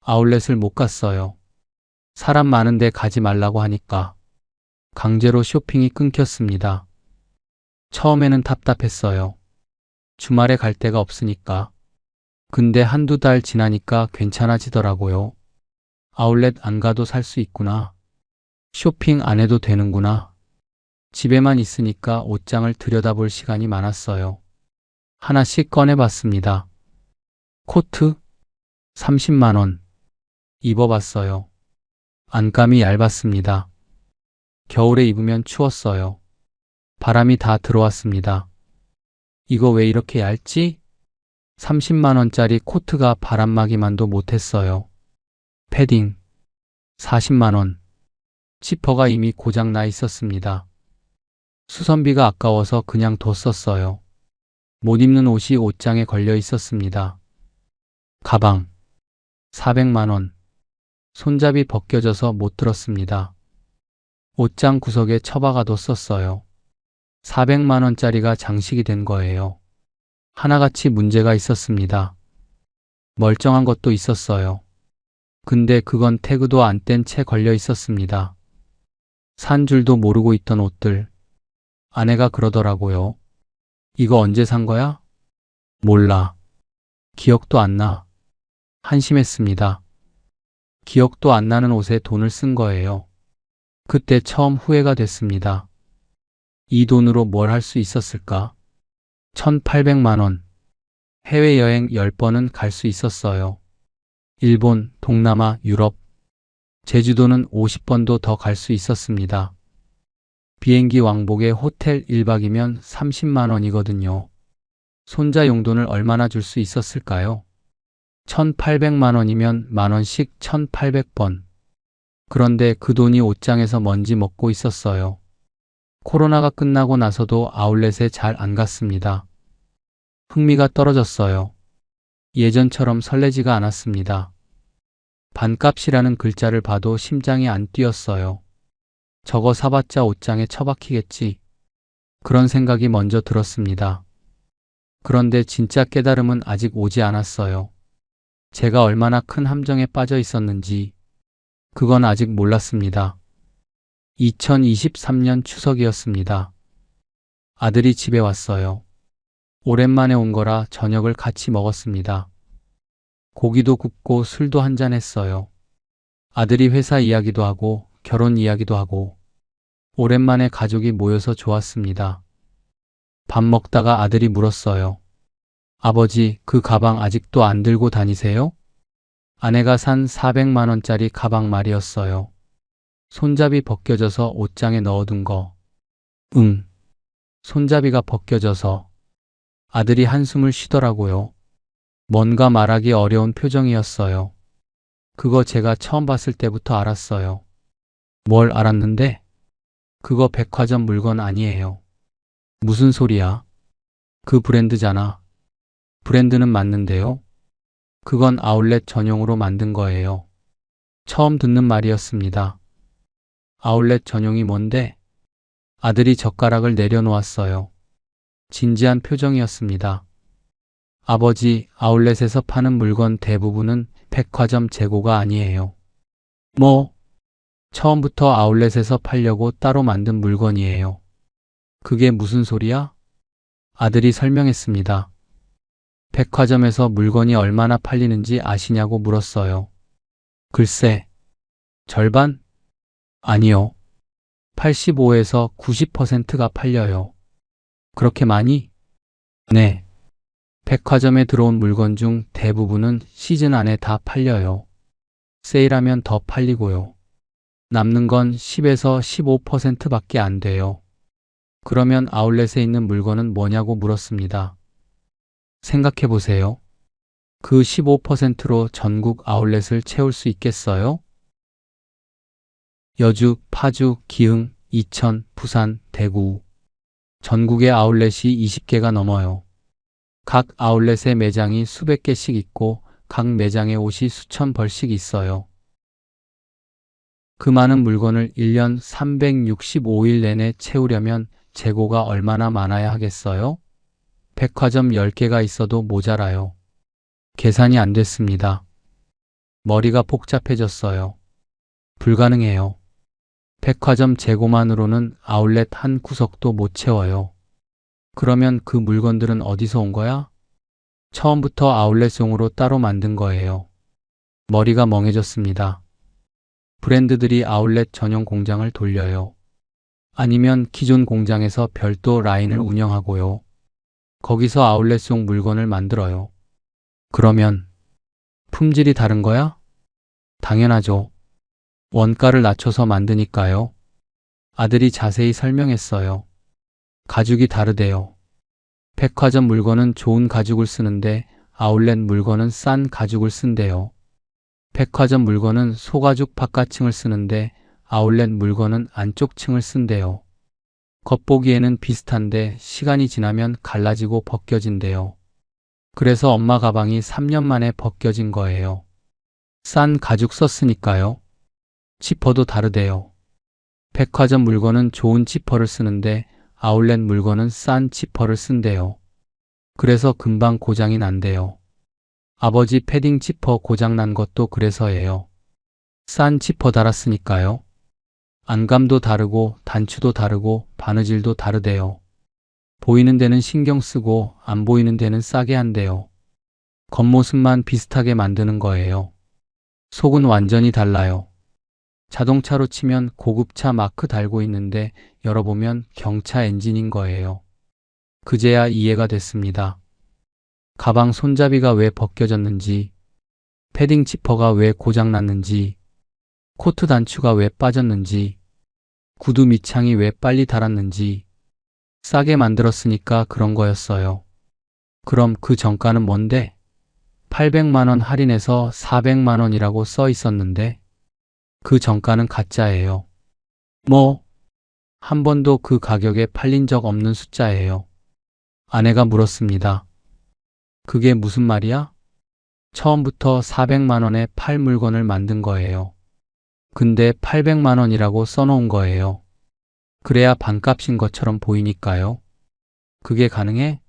아울렛을 못 갔어요. 사람 많은데 가지 말라고 하니까 강제로 쇼핑이 끊겼습니다. 처음에는 답답했어요. 주말에 갈 데가 없으니까. 근데 한두 달 지나니까 괜찮아지더라고요. 아울렛 안 가도 살 수 있구나. 쇼핑 안 해도 되는구나. 집에만 있으니까 옷장을 들여다볼 시간이 많았어요. 하나씩 꺼내봤습니다. 코트 30만 원. 입어봤어요. 안감이 얇았습니다. 겨울에 입으면 추웠어요. 바람이 다 들어왔습니다. 이거 왜 이렇게 얇지? 30만 원짜리 코트가 바람막이만도 못했어요. 패딩 40만 원. 지퍼가 이미 고장 나 있었습니다. 수선비가 아까워서 그냥 뒀었어요. 못 입는 옷이 옷장에 걸려 있었습니다. 가방 400만 원. 손잡이 벗겨져서 못 들었습니다. 옷장 구석에 처박아뒀었어요. 400만 원짜리가 장식이 된 거예요. 하나같이 문제가 있었습니다. 멀쩡한 것도 있었어요. 근데 그건 태그도 안 뗀 채 걸려 있었습니다. 산 줄도 모르고 있던 옷들. 아내가 그러더라고요. 이거 언제 산 거야? 몰라. 기억도 안 나. 한심했습니다. 기억도 안 나는 옷에 돈을 쓴 거예요. 그때 처음 후회가 됐습니다. 이 돈으로 뭘 할 수 있었을까? 1,800만 원. 해외여행 10번은 갈 수 있었어요. 일본, 동남아, 유럽. 제주도는 50번도 더 갈 수 있었습니다. 비행기 왕복에 호텔 1박이면 30만 원이거든요. 손자 용돈을 얼마나 줄 수 있었을까요? 1,800만 원이면 만 원씩 1,800번. 그런데 그 돈이 옷장에서 먼지 먹고 있었어요. 코로나가 끝나고 나서도 아울렛에 잘 안 갔습니다. 흥미가 떨어졌어요. 예전처럼 설레지가 않았습니다. 반값이라는 글자를 봐도 심장이 안 뛰었어요. 저거 사봤자 옷장에 처박히겠지. 그런 생각이 먼저 들었습니다. 그런데 진짜 깨달음은 아직 오지 않았어요. 제가 얼마나 큰 함정에 빠져 있었는지 그건 아직 몰랐습니다. 2023년 추석이었습니다. 아들이 집에 왔어요. 오랜만에 온 거라 저녁을 같이 먹었습니다. 고기도 굽고 술도 한잔 했어요. 아들이 회사 이야기도 하고 결혼 이야기도 하고 오랜만에 가족이 모여서 좋았습니다. 밥 먹다가 아들이 물었어요. 아버지, 그 가방 아직도 안 들고 다니세요? 아내가 산 400만 원짜리 가방 말이었어요. 손잡이 벗겨져서 옷장에 넣어둔 거. 응. 손잡이가 벗겨져서. 아들이 한숨을 쉬더라고요. 뭔가 말하기 어려운 표정이었어요. 그거 제가 처음 봤을 때부터 알았어요. 뭘 알았는데? 그거 백화점 물건 아니에요. 무슨 소리야? 그 브랜드잖아. 브랜드는 맞는데요? 그건 아울렛 전용으로 만든 거예요. 처음 듣는 말이었습니다. 아울렛 전용이 뭔데? 아들이 젓가락을 내려놓았어요. 진지한 표정이었습니다. 아버지, 아울렛에서 파는 물건 대부분은 백화점 재고가 아니에요. 뭐? 처음부터 아울렛에서 팔려고 따로 만든 물건이에요. 그게 무슨 소리야? 아들이 설명했습니다. 백화점에서 물건이 얼마나 팔리는지 아시냐고 물었어요. 글쎄, 절반? 아니요. 85에서 90%가 팔려요. 그렇게 많이? 네. 백화점에 들어온 물건 중 대부분은 시즌 안에 다 팔려요. 세일하면 더 팔리고요. 남는 건 10에서 15%밖에 안 돼요. 그러면 아울렛에 있는 물건은 뭐냐고 물었습니다. 생각해 보세요. 그 15%로 전국 아울렛을 채울 수 있겠어요? 여주, 파주, 기흥, 이천, 부산, 대구. 전국의 아울렛이 20개가 넘어요. 각 아울렛의 매장이 수백 개씩 있고 각 매장에 옷이 수천 벌씩 있어요. 그 많은 물건을 1년 365일 내내 채우려면 재고가 얼마나 많아야 하겠어요? 백화점 10개가 있어도 모자라요. 계산이 안 됐습니다. 머리가 복잡해졌어요. 불가능해요. 백화점 재고만으로는 아울렛 한 구석도 못 채워요. 그러면 그 물건들은 어디서 온 거야? 처음부터 아울렛용으로 따로 만든 거예요. 머리가 멍해졌습니다. 브랜드들이 아울렛 전용 공장을 돌려요. 아니면 기존 공장에서 별도 라인을 운영하고요. 거기서 아울렛용 물건을 만들어요. 그러면 품질이 다른 거야? 당연하죠. 원가를 낮춰서 만드니까요. 아들이 자세히 설명했어요. 가죽이 다르대요. 백화점 물건은 좋은 가죽을 쓰는데 아울렛 물건은 싼 가죽을 쓴대요. 백화점 물건은 소가죽 바깥층을 쓰는데 아울렛 물건은 안쪽 층을 쓴대요. 겉보기에는 비슷한데 시간이 지나면 갈라지고 벗겨진대요. 그래서 엄마 가방이 3년 만에 벗겨진 거예요. 싼 가죽 썼으니까요. 지퍼도 다르대요. 백화점 물건은 좋은 지퍼를 쓰는데 아울렛 물건은 싼 지퍼를 쓴대요. 그래서 금방 고장이 난대요. 아버지 패딩 지퍼 고장 난 것도 그래서예요. 싼 지퍼 달았으니까요. 안감도 다르고 단추도 다르고 바느질도 다르대요. 보이는 데는 신경 쓰고 안 보이는 데는 싸게 한대요. 겉모습만 비슷하게 만드는 거예요. 속은 완전히 달라요. 자동차로 치면 고급차 마크 달고 있는데 열어보면 경차 엔진인 거예요. 그제야 이해가 됐습니다. 가방 손잡이가 왜 벗겨졌는지, 패딩 지퍼가 왜 고장났는지, 코트 단추가 왜 빠졌는지, 구두 밑창이 왜 빨리 닳았는지, 싸게 만들었으니까 그런 거였어요. 그럼 그 정가는 뭔데? 800만 원 할인해서 400만 원이라고 써 있었는데 그 정가는 가짜예요. 뭐? 한 번도 그 가격에 팔린 적 없는 숫자예요. 아내가 물었습니다. 그게 무슨 말이야? 처음부터 400만 원에 팔 물건을 만든 거예요. 근데 800만 원이라고 써놓은 거예요. 그래야 반값인 것처럼 보이니까요. 그게 가능해?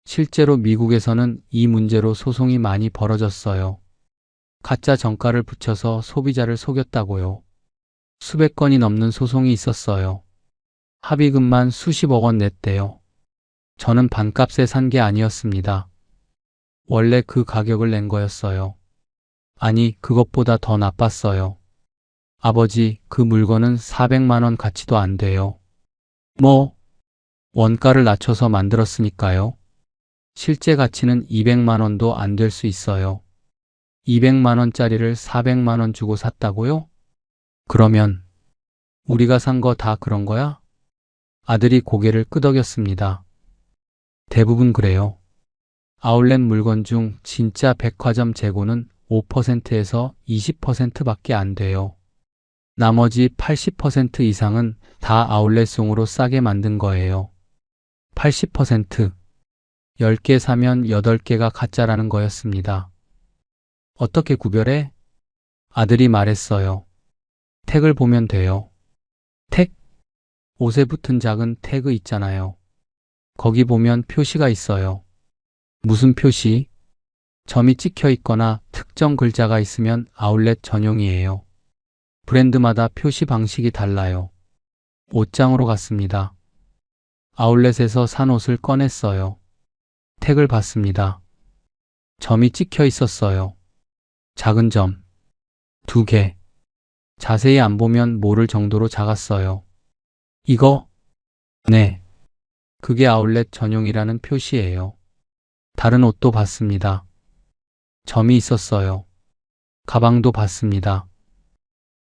실제로 미국에서는 이 문제로 소송이 많이 벌어졌어요. 가짜 정가를 붙여서 소비자를 속였다고요. 수백 건이 넘는 소송이 있었어요. 합의금만 수십억 원 냈대요. 저는 반값에 산 게 아니었습니다. 원래 그 가격을 낸 거였어요. 아니, 그것보다 더 나빴어요. 아버지, 그 물건은 400만 원 가치도 안 돼요. 뭐? 원가를 낮춰서 만들었으니까요. 실제 가치는 200만 원도 안 될 수 있어요. 200만 원짜리를 400만 원 주고 샀다고요? 그러면 우리가 산 거 다 그런 거야? 아들이 고개를 끄덕였습니다. 대부분 그래요. 아울렛 물건 중 진짜 백화점 재고는 5%에서 20%밖에 안 돼요. 나머지 80% 이상은 다 아울렛용으로 싸게 만든 거예요. 80%. 10개 사면 8개가 가짜라는 거였습니다. 어떻게 구별해? 아들이 말했어요. 택을 보면 돼요. 택? 옷에 붙은 작은 태그 있잖아요. 거기 보면 표시가 있어요. 무슨 표시? 점이 찍혀 있거나 특정 글자가 있으면 아울렛 전용이에요. 브랜드마다 표시 방식이 달라요. 옷장으로 갔습니다. 아울렛에서 산 옷을 꺼냈어요. 택을 받습니다. 점이 찍혀 있었어요. 작은 점. 2개. 자세히 안 보면 모를 정도로 작았어요. 이거? 네. 그게 아울렛 전용이라는 표시예요. 다른 옷도 봤습니다. 점이 있었어요. 가방도 봤습니다.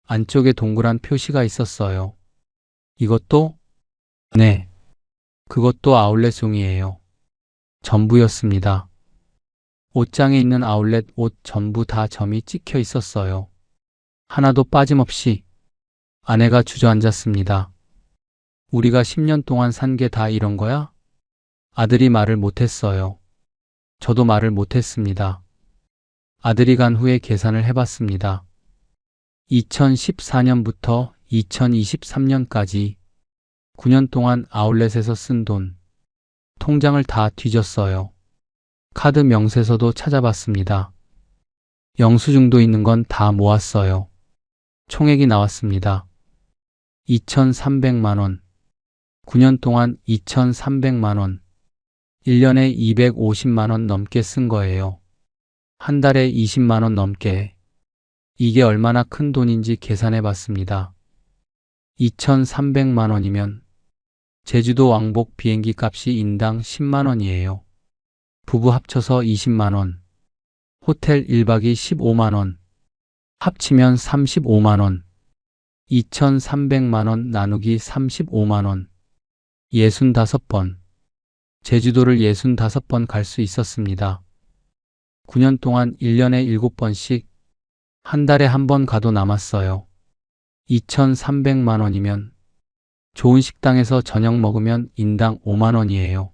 안쪽에 동그란 표시가 있었어요. 이것도? 네. 그것도 아울렛송이에요. 전부였습니다. 옷장에 있는 아울렛 옷 전부 다 점이 찍혀 있었어요. 하나도 빠짐없이. 아내가 주저앉았습니다. 우리가 10년 동안 산 게 다 이런 거야? 아들이 말을 못했어요. 저도 말을 못했습니다. 아들이 간 후에 계산을 해봤습니다. 2014년부터 2023년까지 9년 동안 아울렛에서 쓴 돈, 통장을 다 뒤졌어요. 카드 명세서도 찾아봤습니다. 영수증도 있는 건 다 모았어요. 총액이 나왔습니다. 2,300만 원. 9년 동안 2,300만 원. 1년에 250만 원 넘게 쓴 거예요. 한 달에 20만 원 넘게. 이게 얼마나 큰 돈인지 계산해 봤습니다. 2,300만 원이면 제주도 왕복 비행기 값이 인당 10만 원이에요. 부부 합쳐서 20만 원. 호텔 1박이 15만 원. 합치면 35만 원. 2,300만 원 나누기 35만 원. 65번. 제주도를 65번 갈 수 있었습니다. 9년 동안 1년에 7번씩 한 달에 한 번 가도 남았어요. 2,300만 원이면 좋은 식당에서 저녁 먹으면 인당 5만 원이에요.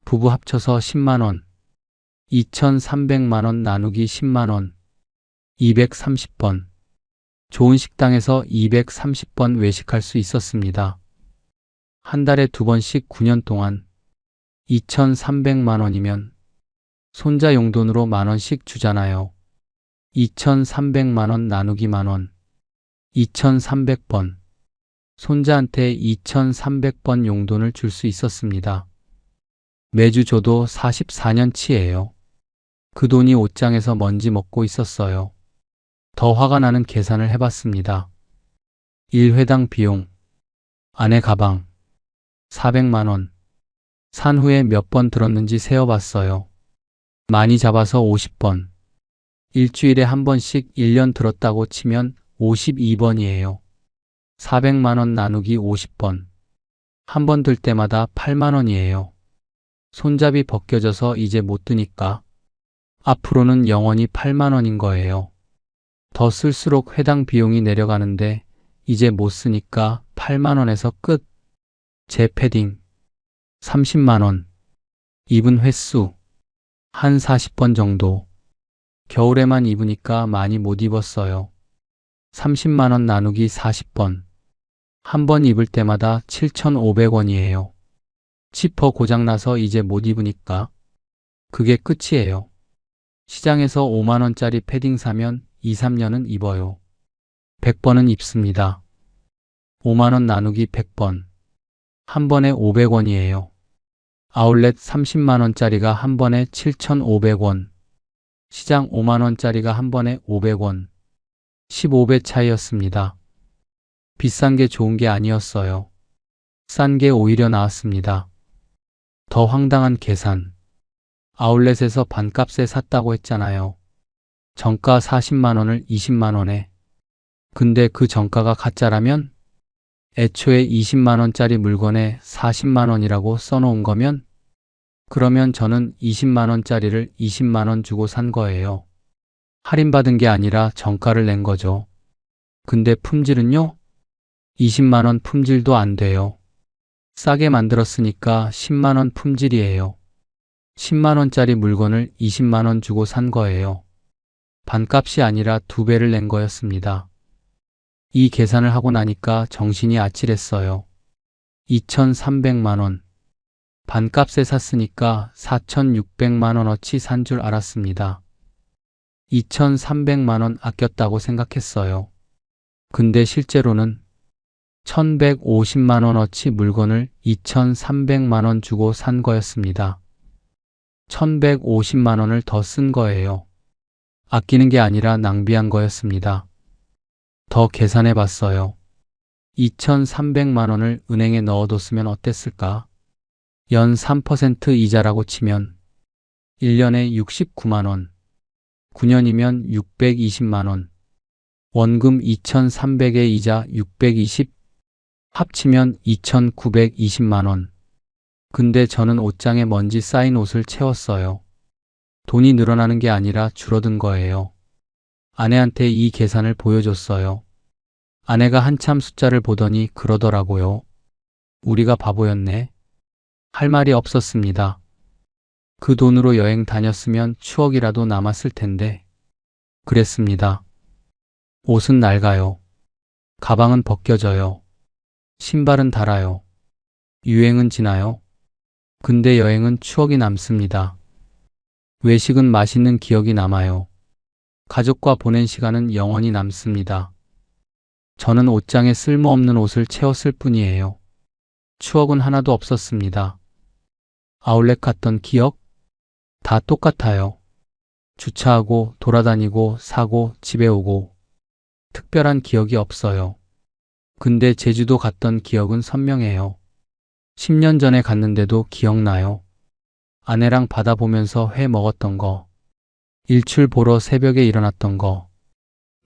부부 합쳐서 10만 원. 2,300만 원 나누기 10만 원. 230번. 좋은 식당에서 230번 외식할 수 있었습니다. 한 달에 2번씩 9년 동안 2,300만 원이면 손자 용돈으로 만 원씩 주잖아요. 2,300만 원 나누기 만 원. 2,300번. 손자한테 2,300번 용돈을 줄 수 있었습니다. 매주 줘도 44년치예요. 그 돈이 옷장에서 먼지 먹고 있었어요. 더 화가 나는 계산을 해봤습니다. 1회당 비용. 아내 가방. 400만 원. 산 후에 몇 번 들었는지 세어봤어요. 많이 잡아서 50번. 일주일에 한 번씩 1년 들었다고 치면 52번이에요. 400만 원 나누기 50번. 한 번 들 때마다 8만 원이에요. 손잡이 벗겨져서 이제 못 드니까 앞으로는 영원히 8만 원인 거예요. 더 쓸수록 회당 비용이 내려가는데 이제 못 쓰니까 8만 원에서 끝. 제 패딩 30만 원. 입은 횟수 한 40번 정도. 겨울에만 입으니까 많이 못 입었어요. 30만 원 나누기 40번. 한 번 입을 때마다 7,500원이에요. 지퍼 고장나서 이제 못 입으니까 그게 끝이에요. 시장에서 5만 원짜리 패딩 사면 2, 3년은 입어요. 100번은 입습니다. 5만 원 나누기 100번. 한 번에 500원이에요. 아울렛 30만 원짜리가 한 번에 7,500원. 시장 5만 원짜리가 한 번에 500원. 15배 차이였습니다. 비싼 게 좋은 게 아니었어요. 싼 게 오히려 나았습니다. 더 황당한 계산. 아울렛에서 반값에 샀다고 했잖아요. 정가 40만 원을 20만 원에. 근데 그 정가가 가짜라면? 애초에 20만 원짜리 물건에 40만 원이라고 써놓은 거면? 그러면 저는 20만 원짜리를 20만 원 주고 산 거예요. 할인받은 게 아니라 정가를 낸 거죠. 근데 품질은요? 20만 원 품질도 안 돼요. 싸게 만들었으니까 10만 원 품질이에요. 10만 원짜리 물건을 20만 원 주고 산 거예요. 반값이 아니라 2배를 낸 거였습니다. 이 계산을 하고 나니까 정신이 아찔했어요. 2,300만 원. 반값에 샀으니까 4,600만 원어치 산 줄 알았습니다. 2,300만 원 아꼈다고 생각했어요. 근데 실제로는 1150만 원어치 물건을 2300만 원 주고 산 거였습니다. 1150만 원을 더 쓴 거예요. 아끼는 게 아니라 낭비한 거였습니다. 더 계산해 봤어요. 2300만 원을 은행에 넣어뒀으면 어땠을까? 연 3% 이자라고 치면 1년에 69만 원, 9년이면 620만 원, 원금 2300에 이자 620, 합치면 2920만 원. 근데 저는 옷장에 먼지 쌓인 옷을 채웠어요. 돈이 늘어나는 게 아니라 줄어든 거예요. 아내한테 이 계산을 보여줬어요. 아내가 한참 숫자를 보더니 그러더라고요. 우리가 바보였네. 할 말이 없었습니다. 그 돈으로 여행 다녔으면 추억이라도 남았을 텐데. 그랬습니다. 옷은 낡아요. 가방은 벗겨져요. 신발은 닳아요. 유행은 지나요. 근데 여행은 추억이 남습니다. 외식은 맛있는 기억이 남아요. 가족과 보낸 시간은 영원히 남습니다. 저는 옷장에 쓸모없는 옷을 채웠을 뿐이에요. 추억은 하나도 없었습니다. 아울렛 갔던 기억? 다 똑같아요. 주차하고 돌아다니고 사고 집에 오고 특별한 기억이 없어요. 근데 제주도 갔던 기억은 선명해요. 10년 전에 갔는데도 기억나요. 아내랑 바다 보면서 회 먹었던 거, 일출 보러 새벽에 일어났던 거,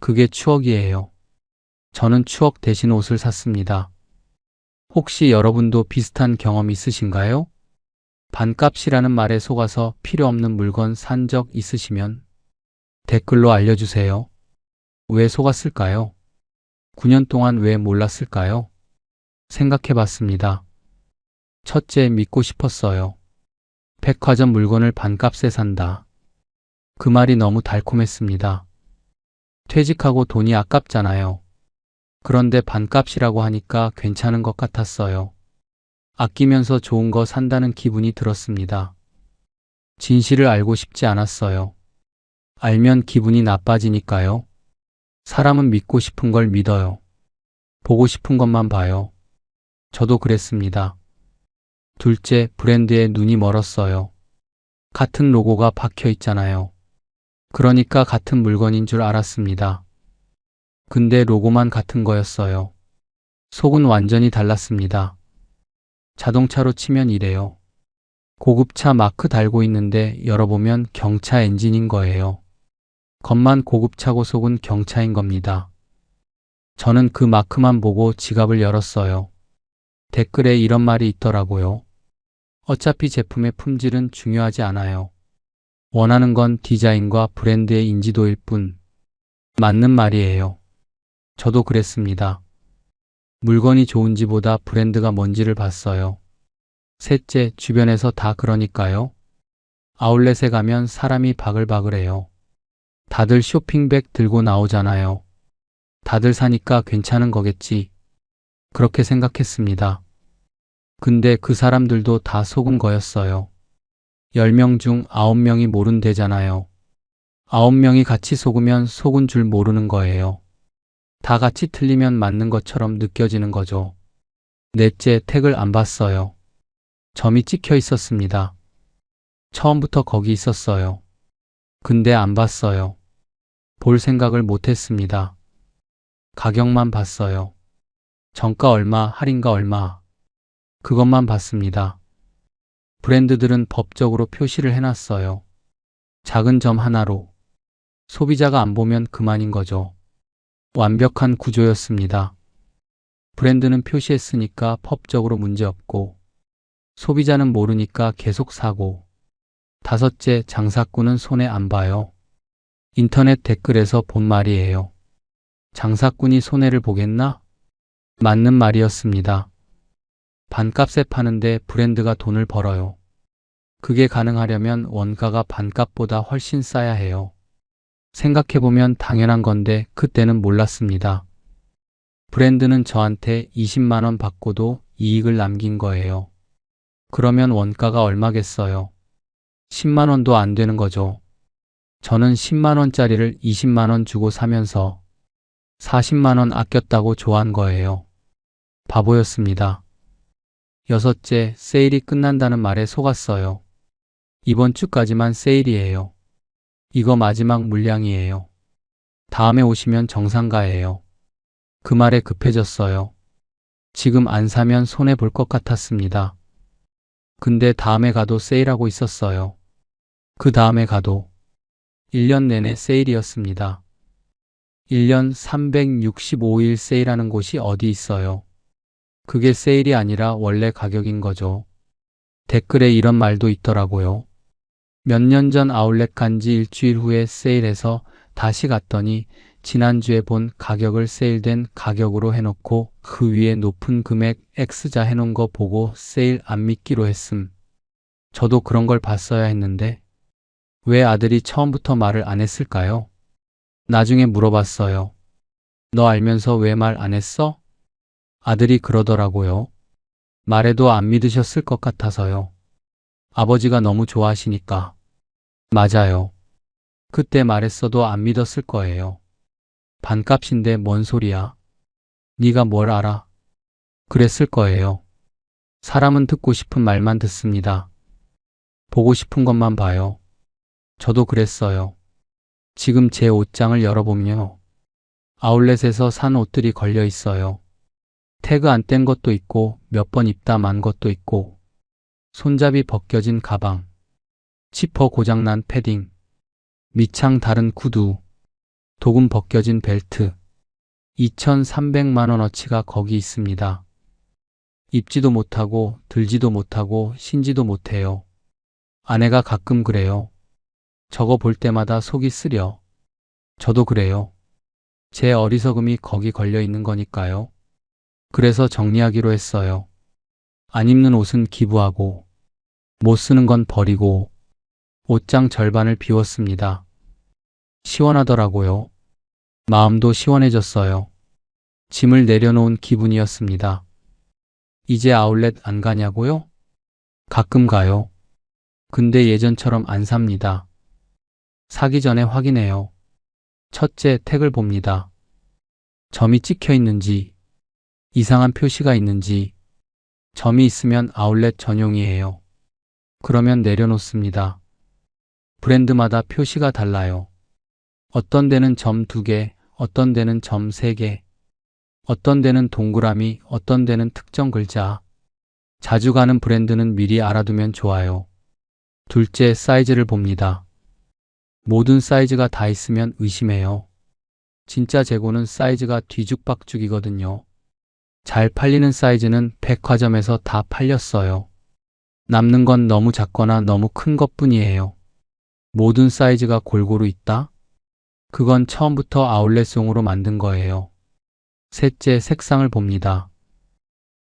그게 추억이에요. 저는 추억 대신 옷을 샀습니다. 혹시 여러분도 비슷한 경험 있으신가요? 반값이라는 말에 속아서 필요 없는 물건 산 적 있으시면 댓글로 알려주세요. 왜 속았을까요? 9년 동안 왜 몰랐을까요? 생각해 봤습니다. 첫째, 믿고 싶었어요. 백화점 물건을 반값에 산다. 그 말이 너무 달콤했습니다. 퇴직하고 돈이 아깝잖아요. 그런데 반값이라고 하니까 괜찮은 것 같았어요. 아끼면서 좋은 거 산다는 기분이 들었습니다. 진실을 알고 싶지 않았어요. 알면 기분이 나빠지니까요. 사람은 믿고 싶은 걸 믿어요. 보고 싶은 것만 봐요. 저도 그랬습니다. 둘째, 브랜드에 눈이 멀었어요. 같은 로고가 박혀 있잖아요. 그러니까 같은 물건인 줄 알았습니다. 근데 로고만 같은 거였어요. 속은 완전히 달랐습니다. 자동차로 치면 이래요. 고급차 마크 달고 있는데 열어보면 경차 엔진인 거예요. 겉만 고급차고 속은 경차인 겁니다. 저는 그 마크만 보고 지갑을 열었어요. 댓글에 이런 말이 있더라고요. 어차피 제품의 품질은 중요하지 않아요. 원하는 건 디자인과 브랜드의 인지도일 뿐. 맞는 말이에요. 저도 그랬습니다. 물건이 좋은지보다 브랜드가 뭔지를 봤어요. 셋째, 주변에서 다 그러니까요. 아울렛에 가면 사람이 바글바글해요. 다들 쇼핑백 들고 나오잖아요. 다들 사니까 괜찮은 거겠지. 그렇게 생각했습니다. 근데 그 사람들도 다 속은 거였어요. 10명 중 9명이 모른대잖아요. 9명이 같이 속으면 속은 줄 모르는 거예요. 다 같이 틀리면 맞는 것처럼 느껴지는 거죠. 넷째, 택을 안 봤어요. 점이 찍혀 있었습니다. 처음부터 거기 있었어요. 근데 안 봤어요. 볼 생각을 못 했습니다. 가격만 봤어요. 정가 얼마, 할인가 얼마. 그것만 봤습니다. 브랜드들은 법적으로 표시를 해놨어요. 작은 점 하나로. 소비자가 안 보면 그만인 거죠. 완벽한 구조였습니다. 브랜드는 표시했으니까 법적으로 문제없고, 소비자는 모르니까 계속 사고. 다섯째, 장사꾼은 손해 안 봐요. 인터넷 댓글에서 본 말이에요. 장사꾼이 손해를 보겠나? 맞는 말이었습니다. 반값에 파는데 브랜드가 돈을 벌어요. 그게 가능하려면 원가가 반값보다 훨씬 싸야 해요. 생각해보면 당연한 건데 그때는 몰랐습니다. 브랜드는 저한테 20만 원 받고도 이익을 남긴 거예요. 그러면 원가가 얼마겠어요? 10만 원도 안 되는 거죠. 저는 10만 원짜리를 20만 원 주고 사면서 40만 원 아꼈다고 좋아한 거예요. 바보였습니다. 여섯째, 세일이 끝난다는 말에 속았어요. 이번 주까지만 세일이에요. 이거 마지막 물량이에요. 다음에 오시면 정상가예요. 그 말에 급해졌어요. 지금 안 사면 손해 볼 것 같았습니다. 근데 다음에 가도 세일하고 있었어요. 그 다음에 가도 1년 내내 세일이었습니다. 1년 365일 세일하는 곳이 어디 있어요? 그게 세일이 아니라 원래 가격인 거죠. 댓글에 이런 말도 있더라고요. 몇 년 전 아울렛 간지 일주일 후에 세일해서 다시 갔더니 지난주에 본 가격을 세일된 가격으로 해놓고 그 위에 높은 금액 X자 해놓은 거 보고 세일 안 믿기로 했음. 저도 그런 걸 봤어야 했는데 왜 아들이 처음부터 말을 안 했을까요? 나중에 물어봤어요. 너 알면서 왜 말 안 했어? 아들이 그러더라고요. 말해도 안 믿으셨을 것 같아서요. 아버지가 너무 좋아하시니까. 맞아요. 그때 말했어도 안 믿었을 거예요. 반값인데 뭔 소리야? 네가 뭘 알아? 그랬을 거예요. 사람은 듣고 싶은 말만 듣습니다. 보고 싶은 것만 봐요. 저도 그랬어요. 지금 제 옷장을 열어보면요. 아울렛에서 산 옷들이 걸려 있어요. 태그 안 뗀 것도 있고 몇 번 입다 만 것도 있고 손잡이 벗겨진 가방, 지퍼 고장난 패딩, 밑창 다른 구두, 도금 벗겨진 벨트, 2,300만 원어치가 거기 있습니다. 입지도 못하고 들지도 못하고 신지도 못해요. 아내가 가끔 그래요. 저거 볼 때마다 속이 쓰려. 저도 그래요. 제 어리석음이 거기 걸려 있는 거니까요. 그래서 정리하기로 했어요. 안 입는 옷은 기부하고, 못 쓰는 건 버리고, 옷장 절반을 비웠습니다. 시원하더라고요. 마음도 시원해졌어요. 짐을 내려놓은 기분이었습니다. 이제 아울렛 안 가냐고요? 가끔 가요. 근데 예전처럼 안 삽니다. 사기 전에 확인해요. 첫째, 택을 봅니다. 점이 찍혀 있는지, 이상한 표시가 있는지, 점이 있으면 아울렛 전용이에요. 그러면 내려놓습니다. 브랜드마다 표시가 달라요. 어떤 데는 점 2개, 어떤 데는 점 3개, 어떤 데는 동그라미, 어떤 데는 특정 글자. 자주 가는 브랜드는 미리 알아두면 좋아요. 둘째, 사이즈를 봅니다. 모든 사이즈가 다 있으면 의심해요. 진짜 재고는 사이즈가 뒤죽박죽이거든요. 잘 팔리는 사이즈는 백화점에서 다 팔렸어요. 남는 건 너무 작거나 너무 큰 것뿐이에요. 모든 사이즈가 골고루 있다? 그건 처음부터 아울렛용으로 만든 거예요. 셋째, 색상을 봅니다.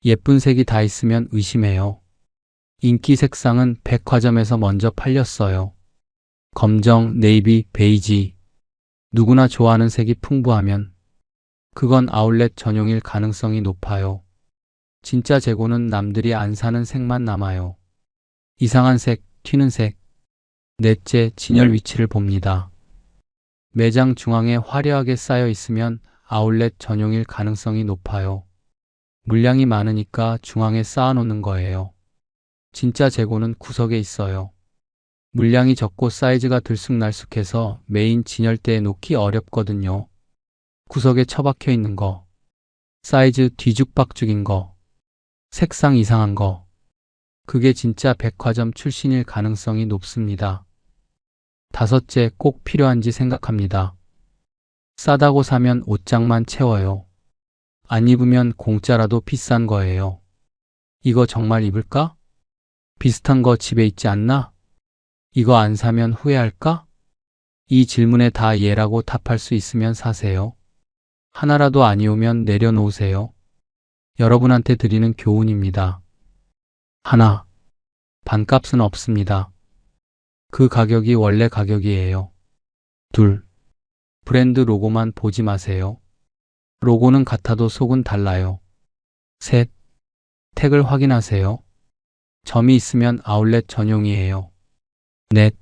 예쁜 색이 다 있으면 의심해요. 인기 색상은 백화점에서 먼저 팔렸어요. 검정, 네이비, 베이지. 누구나 좋아하는 색이 풍부하면 그건 아울렛 전용일 가능성이 높아요. 진짜 재고는 남들이 안 사는 색만 남아요. 이상한 색, 튀는 색. 넷째, 진열 위치를 봅니다. 매장 중앙에 화려하게 쌓여 있으면 아울렛 전용일 가능성이 높아요. 물량이 많으니까 중앙에 쌓아놓는 거예요. 진짜 재고는 구석에 있어요. 물량이 적고 사이즈가 들쑥날쑥해서 메인 진열대에 놓기 어렵거든요. 구석에 처박혀 있는 거, 사이즈 뒤죽박죽인 거, 색상 이상한 거. 그게 진짜 백화점 출신일 가능성이 높습니다. 다섯째, 꼭 필요한지 생각합니다. 싸다고 사면 옷장만 채워요. 안 입으면 공짜라도 비싼 거예요. 이거 정말 입을까? 비슷한 거 집에 있지 않나? 이거 안 사면 후회할까? 이 질문에 다 예라고 답할 수 있으면 사세요. 하나라도 아니오면 내려놓으세요. 여러분한테 드리는 교훈입니다. 하나, 반값은 없습니다. 그 가격이 원래 가격이에요. 둘, 브랜드 로고만 보지 마세요. 로고는 같아도 속은 달라요. 셋, 택을 확인하세요. 점이 있으면 아울렛 전용이에요. 넷,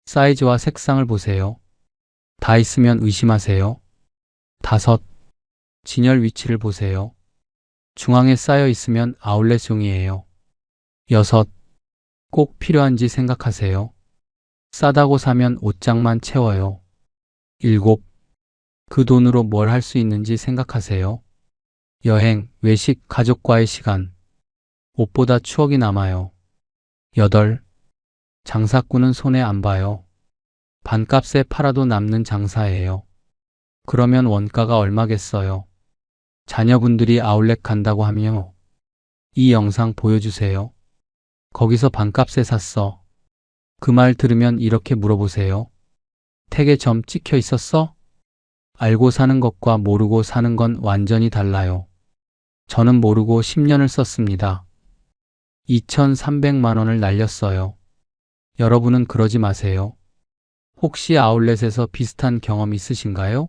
사이즈와 색상을 보세요. 다 있으면 의심하세요. 다섯, 진열 위치를 보세요. 중앙에 쌓여 있으면 아울렛용이에요. 6. 꼭 필요한지 생각하세요. 싸다고 사면 옷장만 채워요. 7. 그 돈으로 뭘 할 수 있는지 생각하세요. 여행, 외식, 가족과의 시간. 옷보다 추억이 남아요. 8. 장사꾼은 손해 안 봐요. 반값에 팔아도 남는 장사예요. 그러면 원가가 얼마겠어요? 자녀분들이 아울렛 간다고 하며 이 영상 보여주세요. 거기서 반값에 샀어. 그 말 들으면 이렇게 물어보세요. 택에 점 찍혀 있었어? 알고 사는 것과 모르고 사는 건 완전히 달라요. 저는 모르고 10년을 썼습니다. 2,300만 원을 날렸어요. 여러분은 그러지 마세요. 혹시 아울렛에서 비슷한 경험 있으신가요?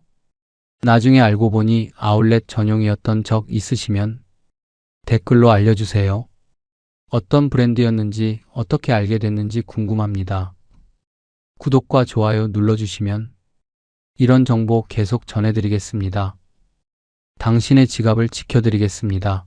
나중에 알고 보니 아울렛 전용이었던 적 있으시면 댓글로 알려주세요. 어떤 브랜드였는지 어떻게 알게 됐는지 궁금합니다. 구독과 좋아요 눌러주시면 이런 정보 계속 전해드리겠습니다. 당신의 지갑을 지켜드리겠습니다.